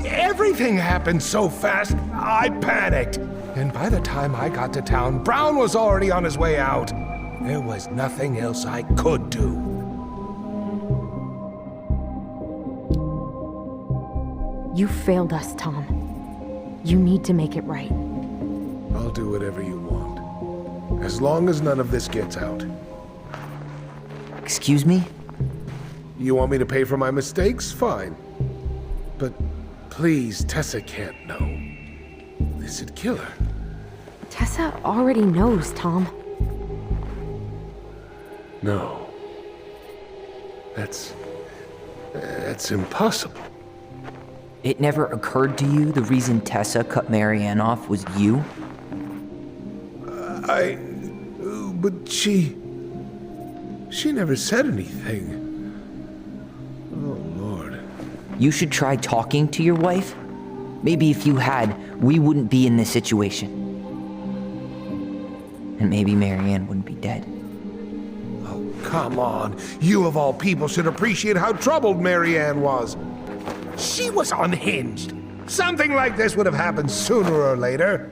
Everything happened so fast, I panicked. And by the time I got to town, Brown was already on his way out. There was nothing else I could do. You failed us, Tom. You need to make it right. I'll do whatever you want, as long as none of this gets out. Excuse me? You want me to pay for my mistakes? Fine. But please, Tessa can't know. This'd kill her. Tessa already knows, Tom. No. That's impossible. It never occurred to you the reason Tessa cut Mary-Ann off was you? But she never said anything. Oh, Lord. You should try talking to your wife. Maybe if you had, we wouldn't be in this situation. And maybe Mary-Ann wouldn't be dead. Oh, come on. You of all people should appreciate how troubled Mary-Ann was. She was unhinged. Something like this would have happened sooner or later.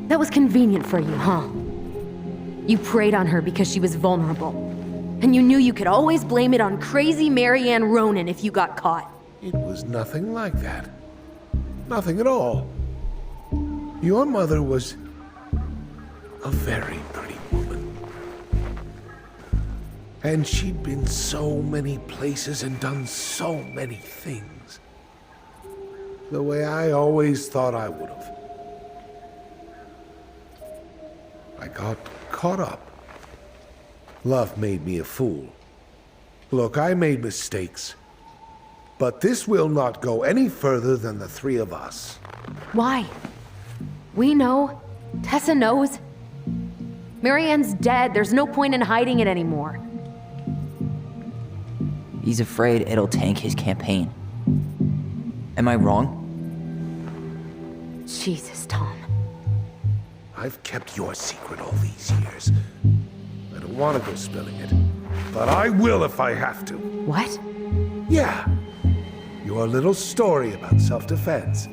That was convenient for you, huh? You preyed on her because she was vulnerable. And you knew you could always blame it on crazy Mary-Ann Ronan if you got caught. It was nothing like that. Nothing at all. Your mother was a very pretty woman. And she'd been so many places and done so many things. The way I always thought I would have. I got caught up. Love made me a fool. Look, I made mistakes. But this will not go any further than the three of us. Why? We know. Tessa knows. Mary-Ann's dead. There's no point in hiding it anymore. He's afraid it'll tank his campaign. Am I wrong? Jesus, Tom. I've kept your secret all these years. I don't want to go spilling it, but I will if I have to. What? Yeah. Your little story about self-defense.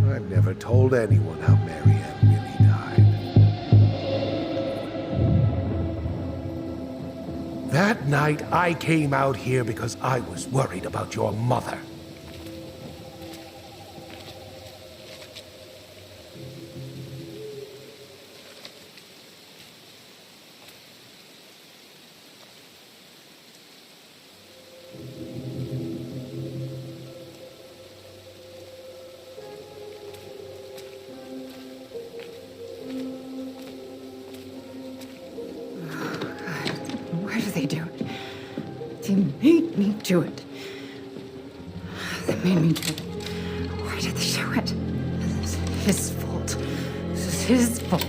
I've never told anyone how Mary-Ann really died. That night, I came out here because I was worried about your mother. Why do they do it? They made me do it. They made me do it. Why did they do it? This is his fault. This is his fault.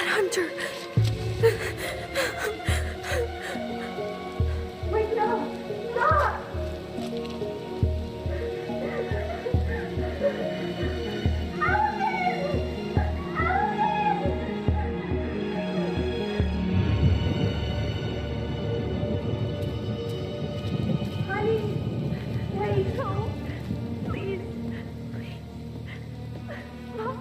Hunter. Wait, no! Stop! Honey, wait, no. Please. Please. Mom.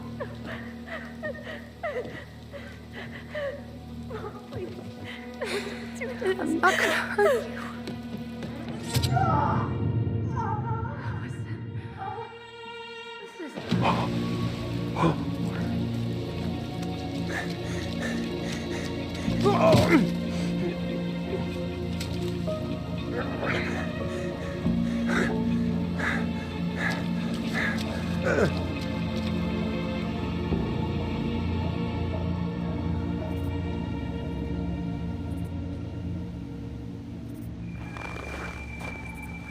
Mom, please. Don't do this. I'm not gonna hurt you.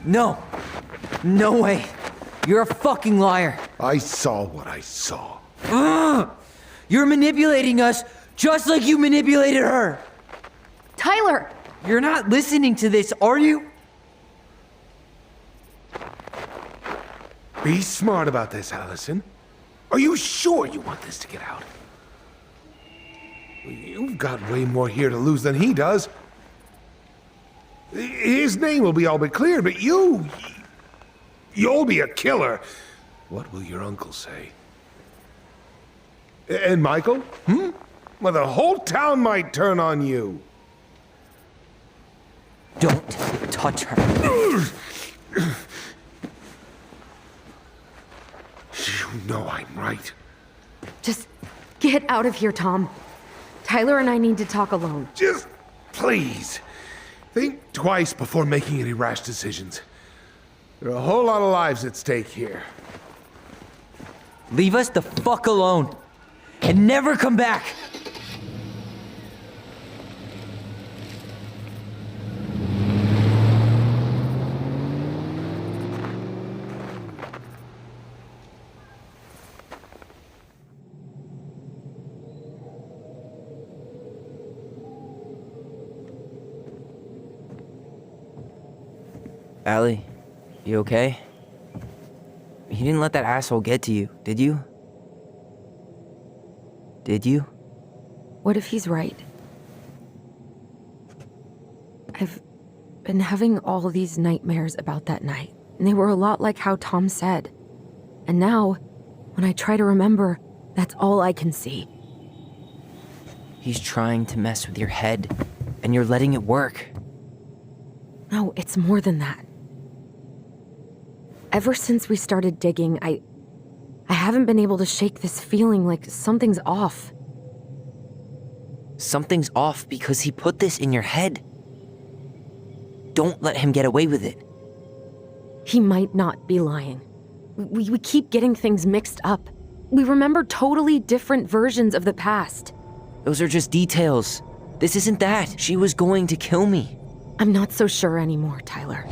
No. No way. You're a fucking liar. I saw what I saw. Ugh! You're manipulating us just like you manipulated her. Tyler! You're not listening to this, are you? Be smart about this, Alyson. Are you sure you want this to get out? You've got way more here to lose than he does. His name will be all but cleared, but you'll be a killer. What will your uncle say? And Michael? Well, the whole town might turn on you. Don't touch her. You know I'm right. Just get out of here, Tom. Tyler and I need to talk alone. Just please, think twice before making any rash decisions. There are a whole lot of lives at stake here. Leave us the fuck alone. And never come back. Allie, you okay? You didn't let that asshole get to you, did you? Did you? What if he's right? I've been having all these nightmares about that night, and they were a lot like how Tom said. And now, when I try to remember, that's all I can see. He's trying to mess with your head, and you're letting it work. No, it's more than that. Ever since we started digging, I haven't been able to shake this feeling like something's off. Something's off because he put this in your head. Don't let him get away with it. He might not be lying. We keep getting things mixed up. We remember totally different versions of the past. Those are just details. This isn't that. She was going to kill me. I'm not so sure anymore, Tyler.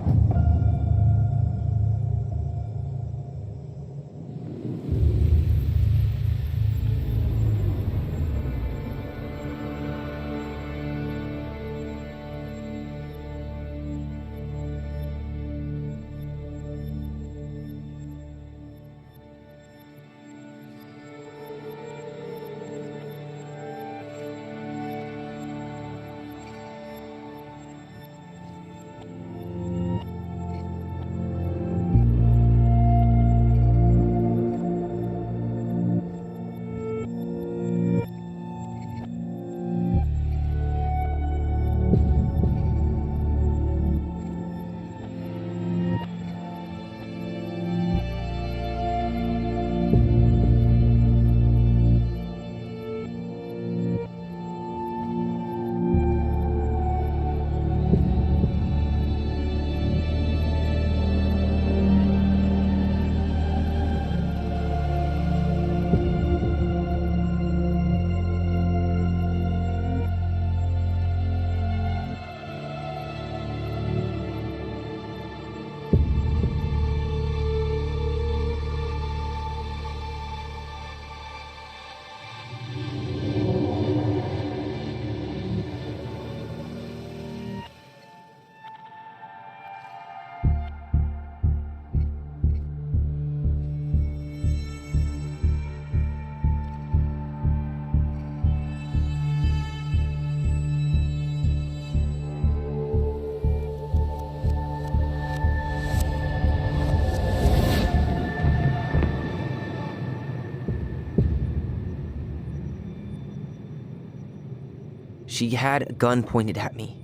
She had a gun pointed at me.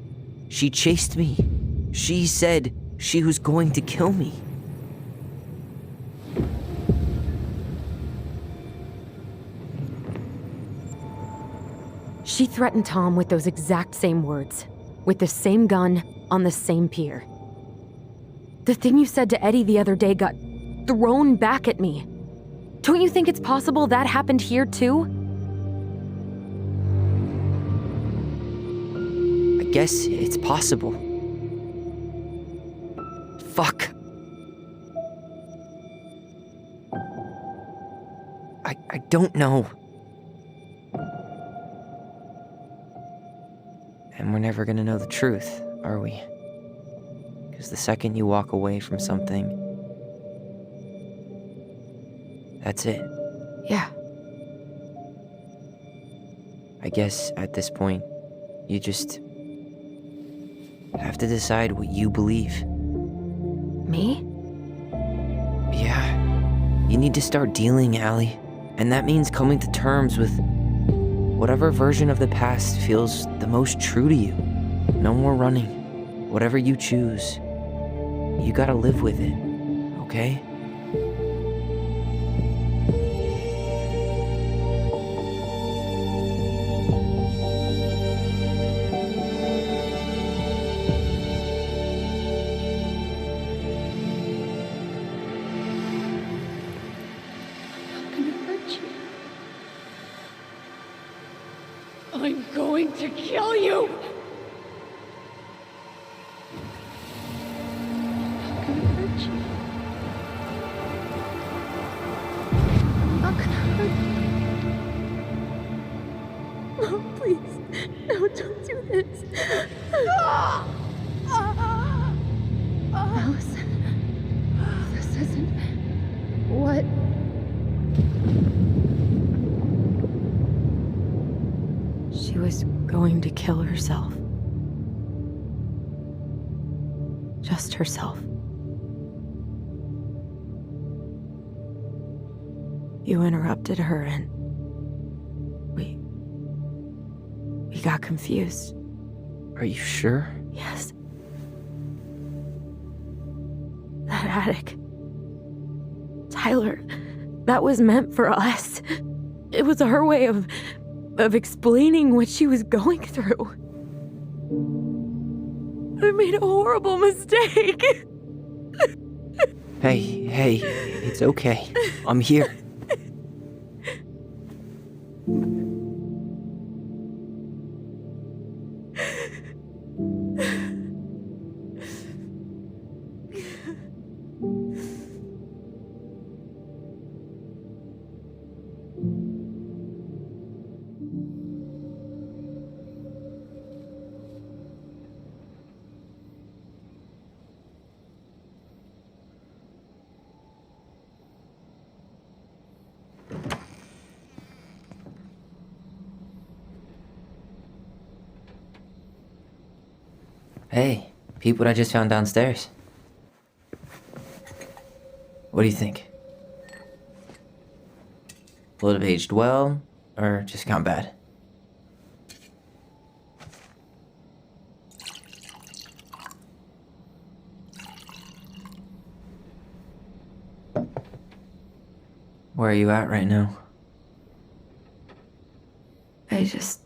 She chased me. She said she was going to kill me. She threatened Tom with those exact same words, with the same gun, on the same pier. The thing you said to Eddie the other day got thrown back at me. Don't you think it's possible that happened here too? I guess it's possible. Fuck. I don't know. And we're never gonna know the truth, are we? Because the second you walk away from something, that's it. Yeah. I guess at this point, you just have to decide what you believe. Me? Yeah. You need to start dealing, Allie. And that means coming to terms with whatever version of the past feels the most true to you. No more running. Whatever you choose, you gotta live with it, okay? I'm going to kill you! I'm not gonna hurt you. I'm not gonna hurt you. No, please. No, don't do this. Alyson, this isn't what... She was going to kill herself. Just herself. You interrupted her and we got confused. Are you sure? Yes. That attic. Tyler, that was meant for us. It was her way of explaining what she was going through. I made a horrible mistake. Hey, it's okay. I'm here. Hey, peep what I just found downstairs. What do you think? Will it have aged well, or just gone bad? Where are you at right now? I just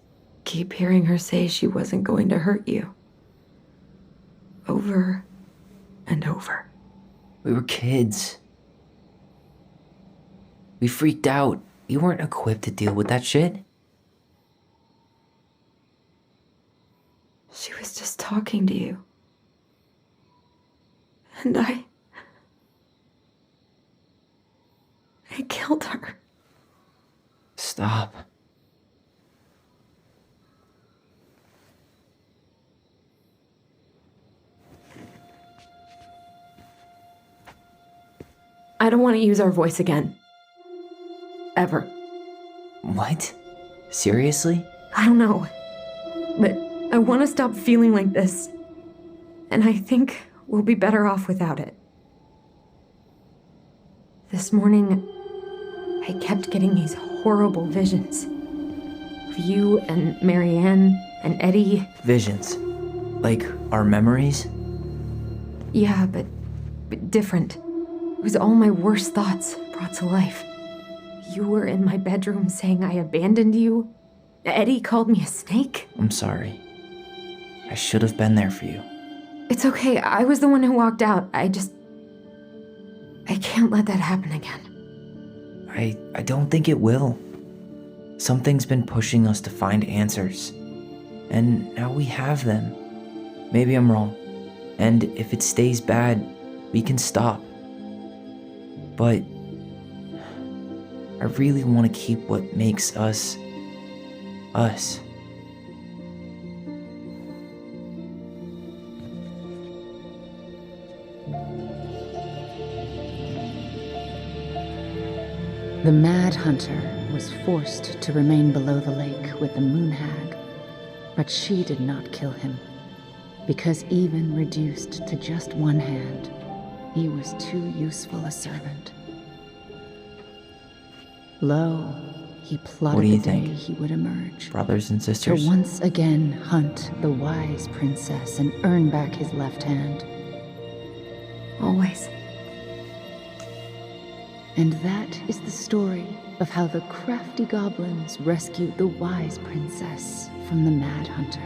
keep hearing her say she wasn't going to hurt you. Over and over. We were kids. We freaked out. We weren't equipped to deal with that shit. She was just talking to you. And I killed her. Stop. I don't want to use our voice again. Ever. What? Seriously? I don't know. But I want to stop feeling like this. And I think we'll be better off without it. This morning, I kept getting these horrible visions of you and Mary-Ann and Eddie... Visions. Like our memories? Yeah, but different. It was all my worst thoughts brought to life. You were in my bedroom saying I abandoned you. Eddie called me a snake. I'm sorry. I should have been there for you. It's okay, I was the one who walked out. I can't let that happen again. I don't think it will. Something's been pushing us to find answers. And now we have them. Maybe I'm wrong. And if it stays bad, we can stop. But I really want to keep what makes us, us. The Mad Hunter was forced to remain below the lake with the Moon Hag, but she did not kill him, because even reduced to just one hand, he was too useful a servant. Lo, he What plotted do you the day think? he would emerge, Brothers and to sisters? once again hunt the wise princess and earn back his left hand. Always. And that is the story of how the crafty goblins rescued the wise princess from the Mad Hunter.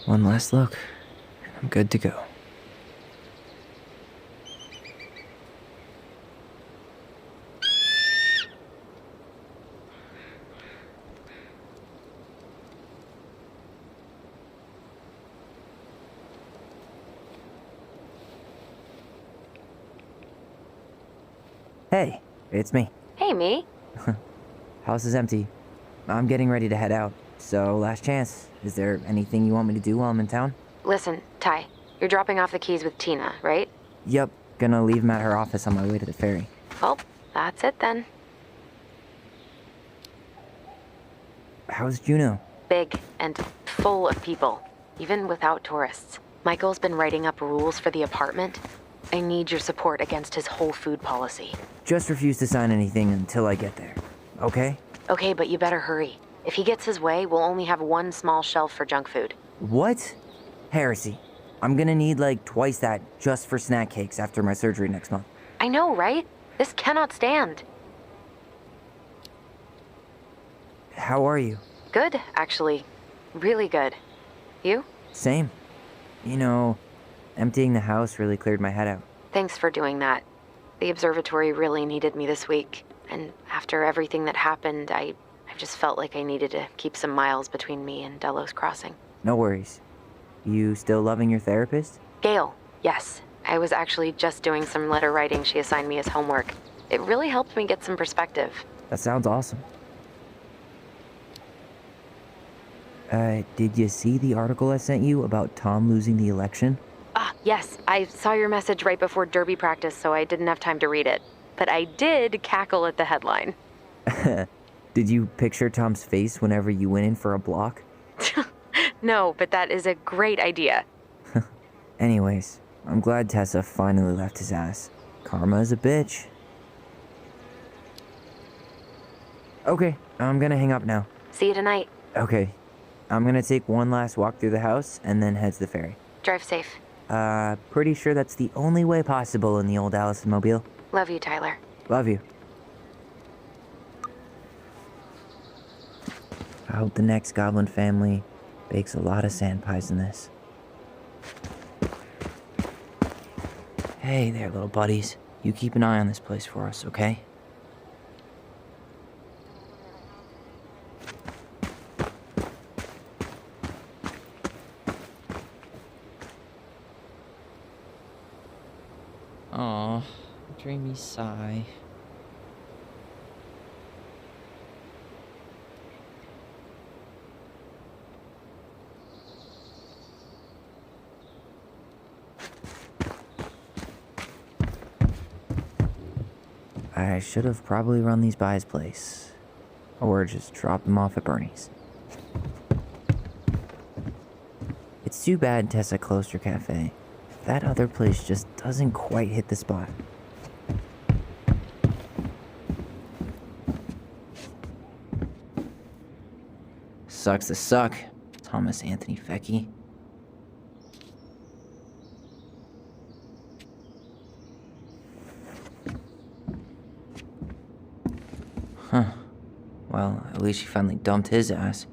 One last look, and I'm good to go. Hey, it's me. Hey, me. House is empty. I'm getting ready to head out. So, last chance. Is there anything you want me to do while I'm in town? Listen, Ty, you're dropping off the keys with Tina, right? Yep, gonna leave them at her office on my way to the ferry. Well, that's it then. How's Juno? Big and full of people, even without tourists. Michael's been writing up rules for the apartment. I need your support against his whole food policy. Just refuse to sign anything until I get there, okay? Okay, but you better hurry. If he gets his way, we'll only have one small shelf for junk food. What? Heresy. I'm gonna need like twice that just for snack cakes after my surgery next month. I know, right? This cannot stand. How are you? Good, actually. Really good. You? Same. You know, emptying the house really cleared my head out. Thanks for doing that. The observatory really needed me this week. And after everything that happened, I just felt like I needed to keep some miles between me and Delos Crossing. No worries. You still loving your therapist? Gail, yes. I was actually just doing some letter writing she assigned me as homework. It really helped me get some perspective. That sounds awesome. Did you see the article I sent you about Tom losing the election? Ah, yes. I saw your message right before derby practice, so I didn't have time to read it. But I did cackle at the headline. Did you picture Tom's face whenever you went in for a block? No, but that is a great idea. Anyways, I'm glad Tessa finally left his ass. Karma is a bitch. Okay, I'm gonna hang up now. See you tonight. Okay, I'm gonna take one last walk through the house and then head to the ferry. Drive safe. Pretty sure that's the only way possible in the old Alyson mobile. Love you, Tyler. Love you. I hope the next goblin family bakes a lot of sand pies in this. Hey there, little buddies. You keep an eye on this place for us, okay? Aw, dreamy sigh. I should have probably run these by his place. Or just dropped them off at Bernie's. It's too bad Tessa closed her cafe. That other place just doesn't quite hit the spot. Sucks to suck, Thomas Anthony Fecky. Huh. Well, at least she finally dumped his ass.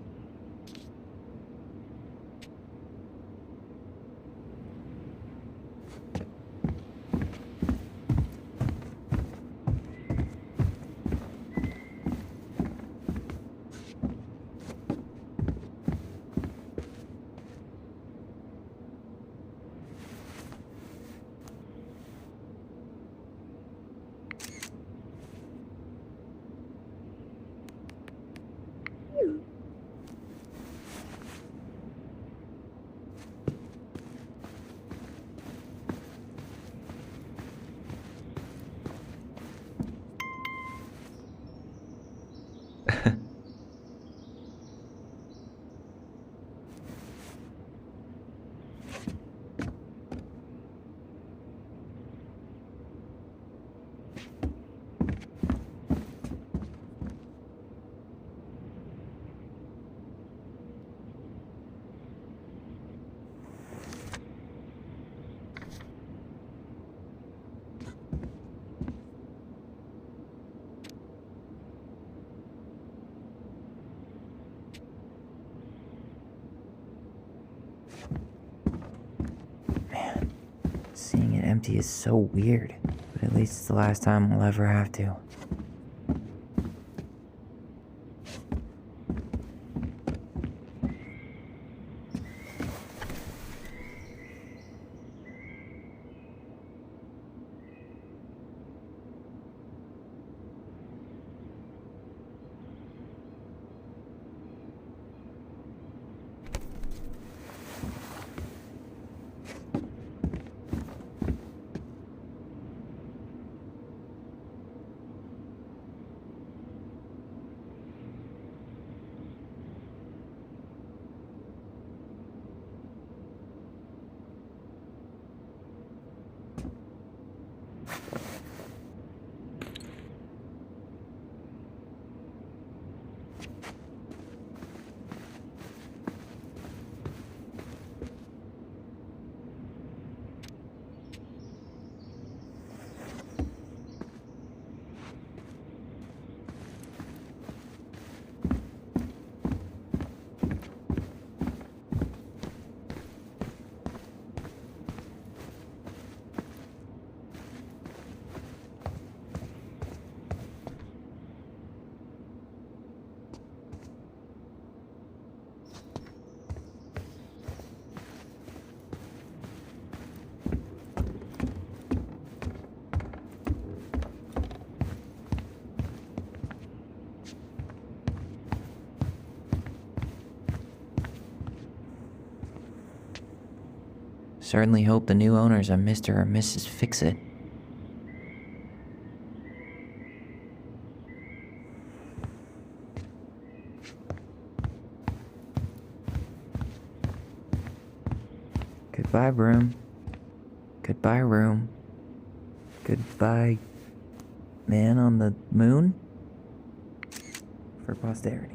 Seeing it empty is so weird, but at least it's the last time we'll ever have to. Certainly hope the new owners are Mr. or Mrs. Fix-It. Goodbye, room. Goodbye, room. Goodbye, man on the moon? For posterity.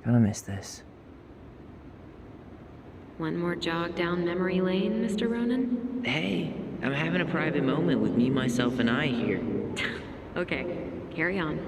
Gonna miss this. One more jog down memory lane, Mr. Ronan? Hey, I'm having a private moment with me, myself, and I here. Okay, carry on.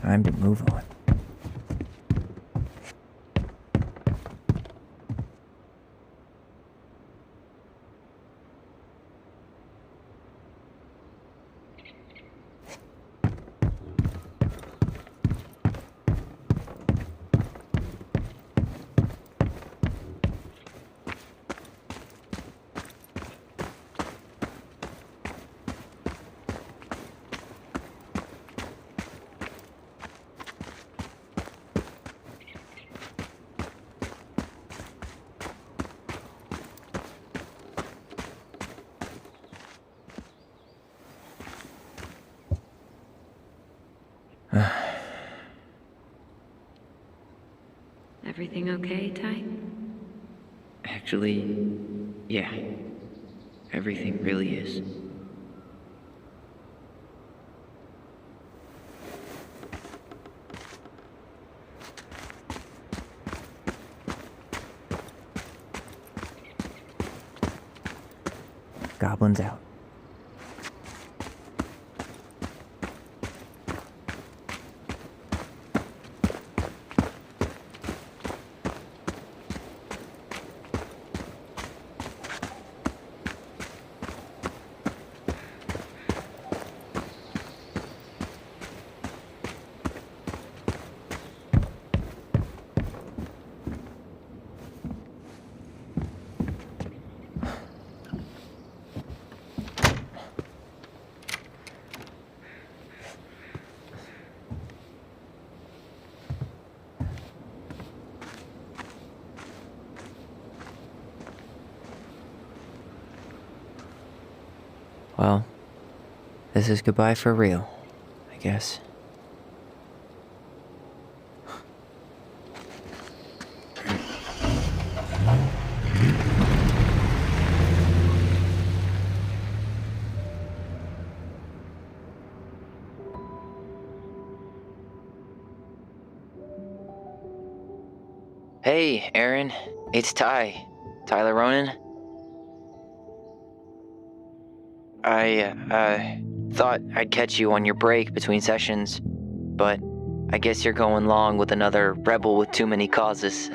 Time to move on. Everything okay, Ty? Actually, yeah. Everything really is. Goblins out. Well, this is goodbye for real, I guess. Hey, Aaron. It's Tyler Ronan. I thought I'd catch you on your break between sessions, but I guess you're going long with another rebel with too many causes.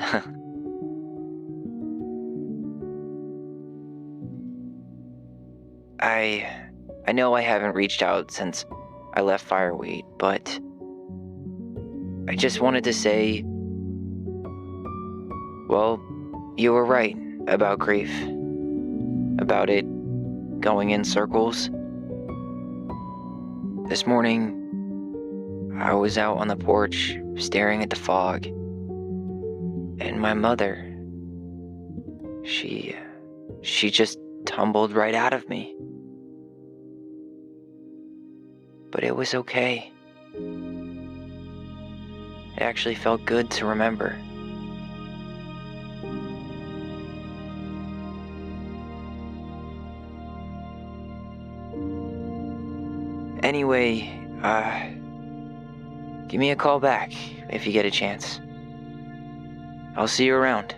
I know I haven't reached out since I left Fireweed, but I just wanted to say, well, you were right about grief. About it going in circles. This morning, I was out on the porch staring at the fog. And my mother, she just tumbled right out of me. But it was okay. It actually felt good to remember. Anyway, give me a call back if you get a chance. I'll see you around.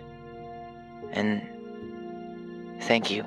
And thank you.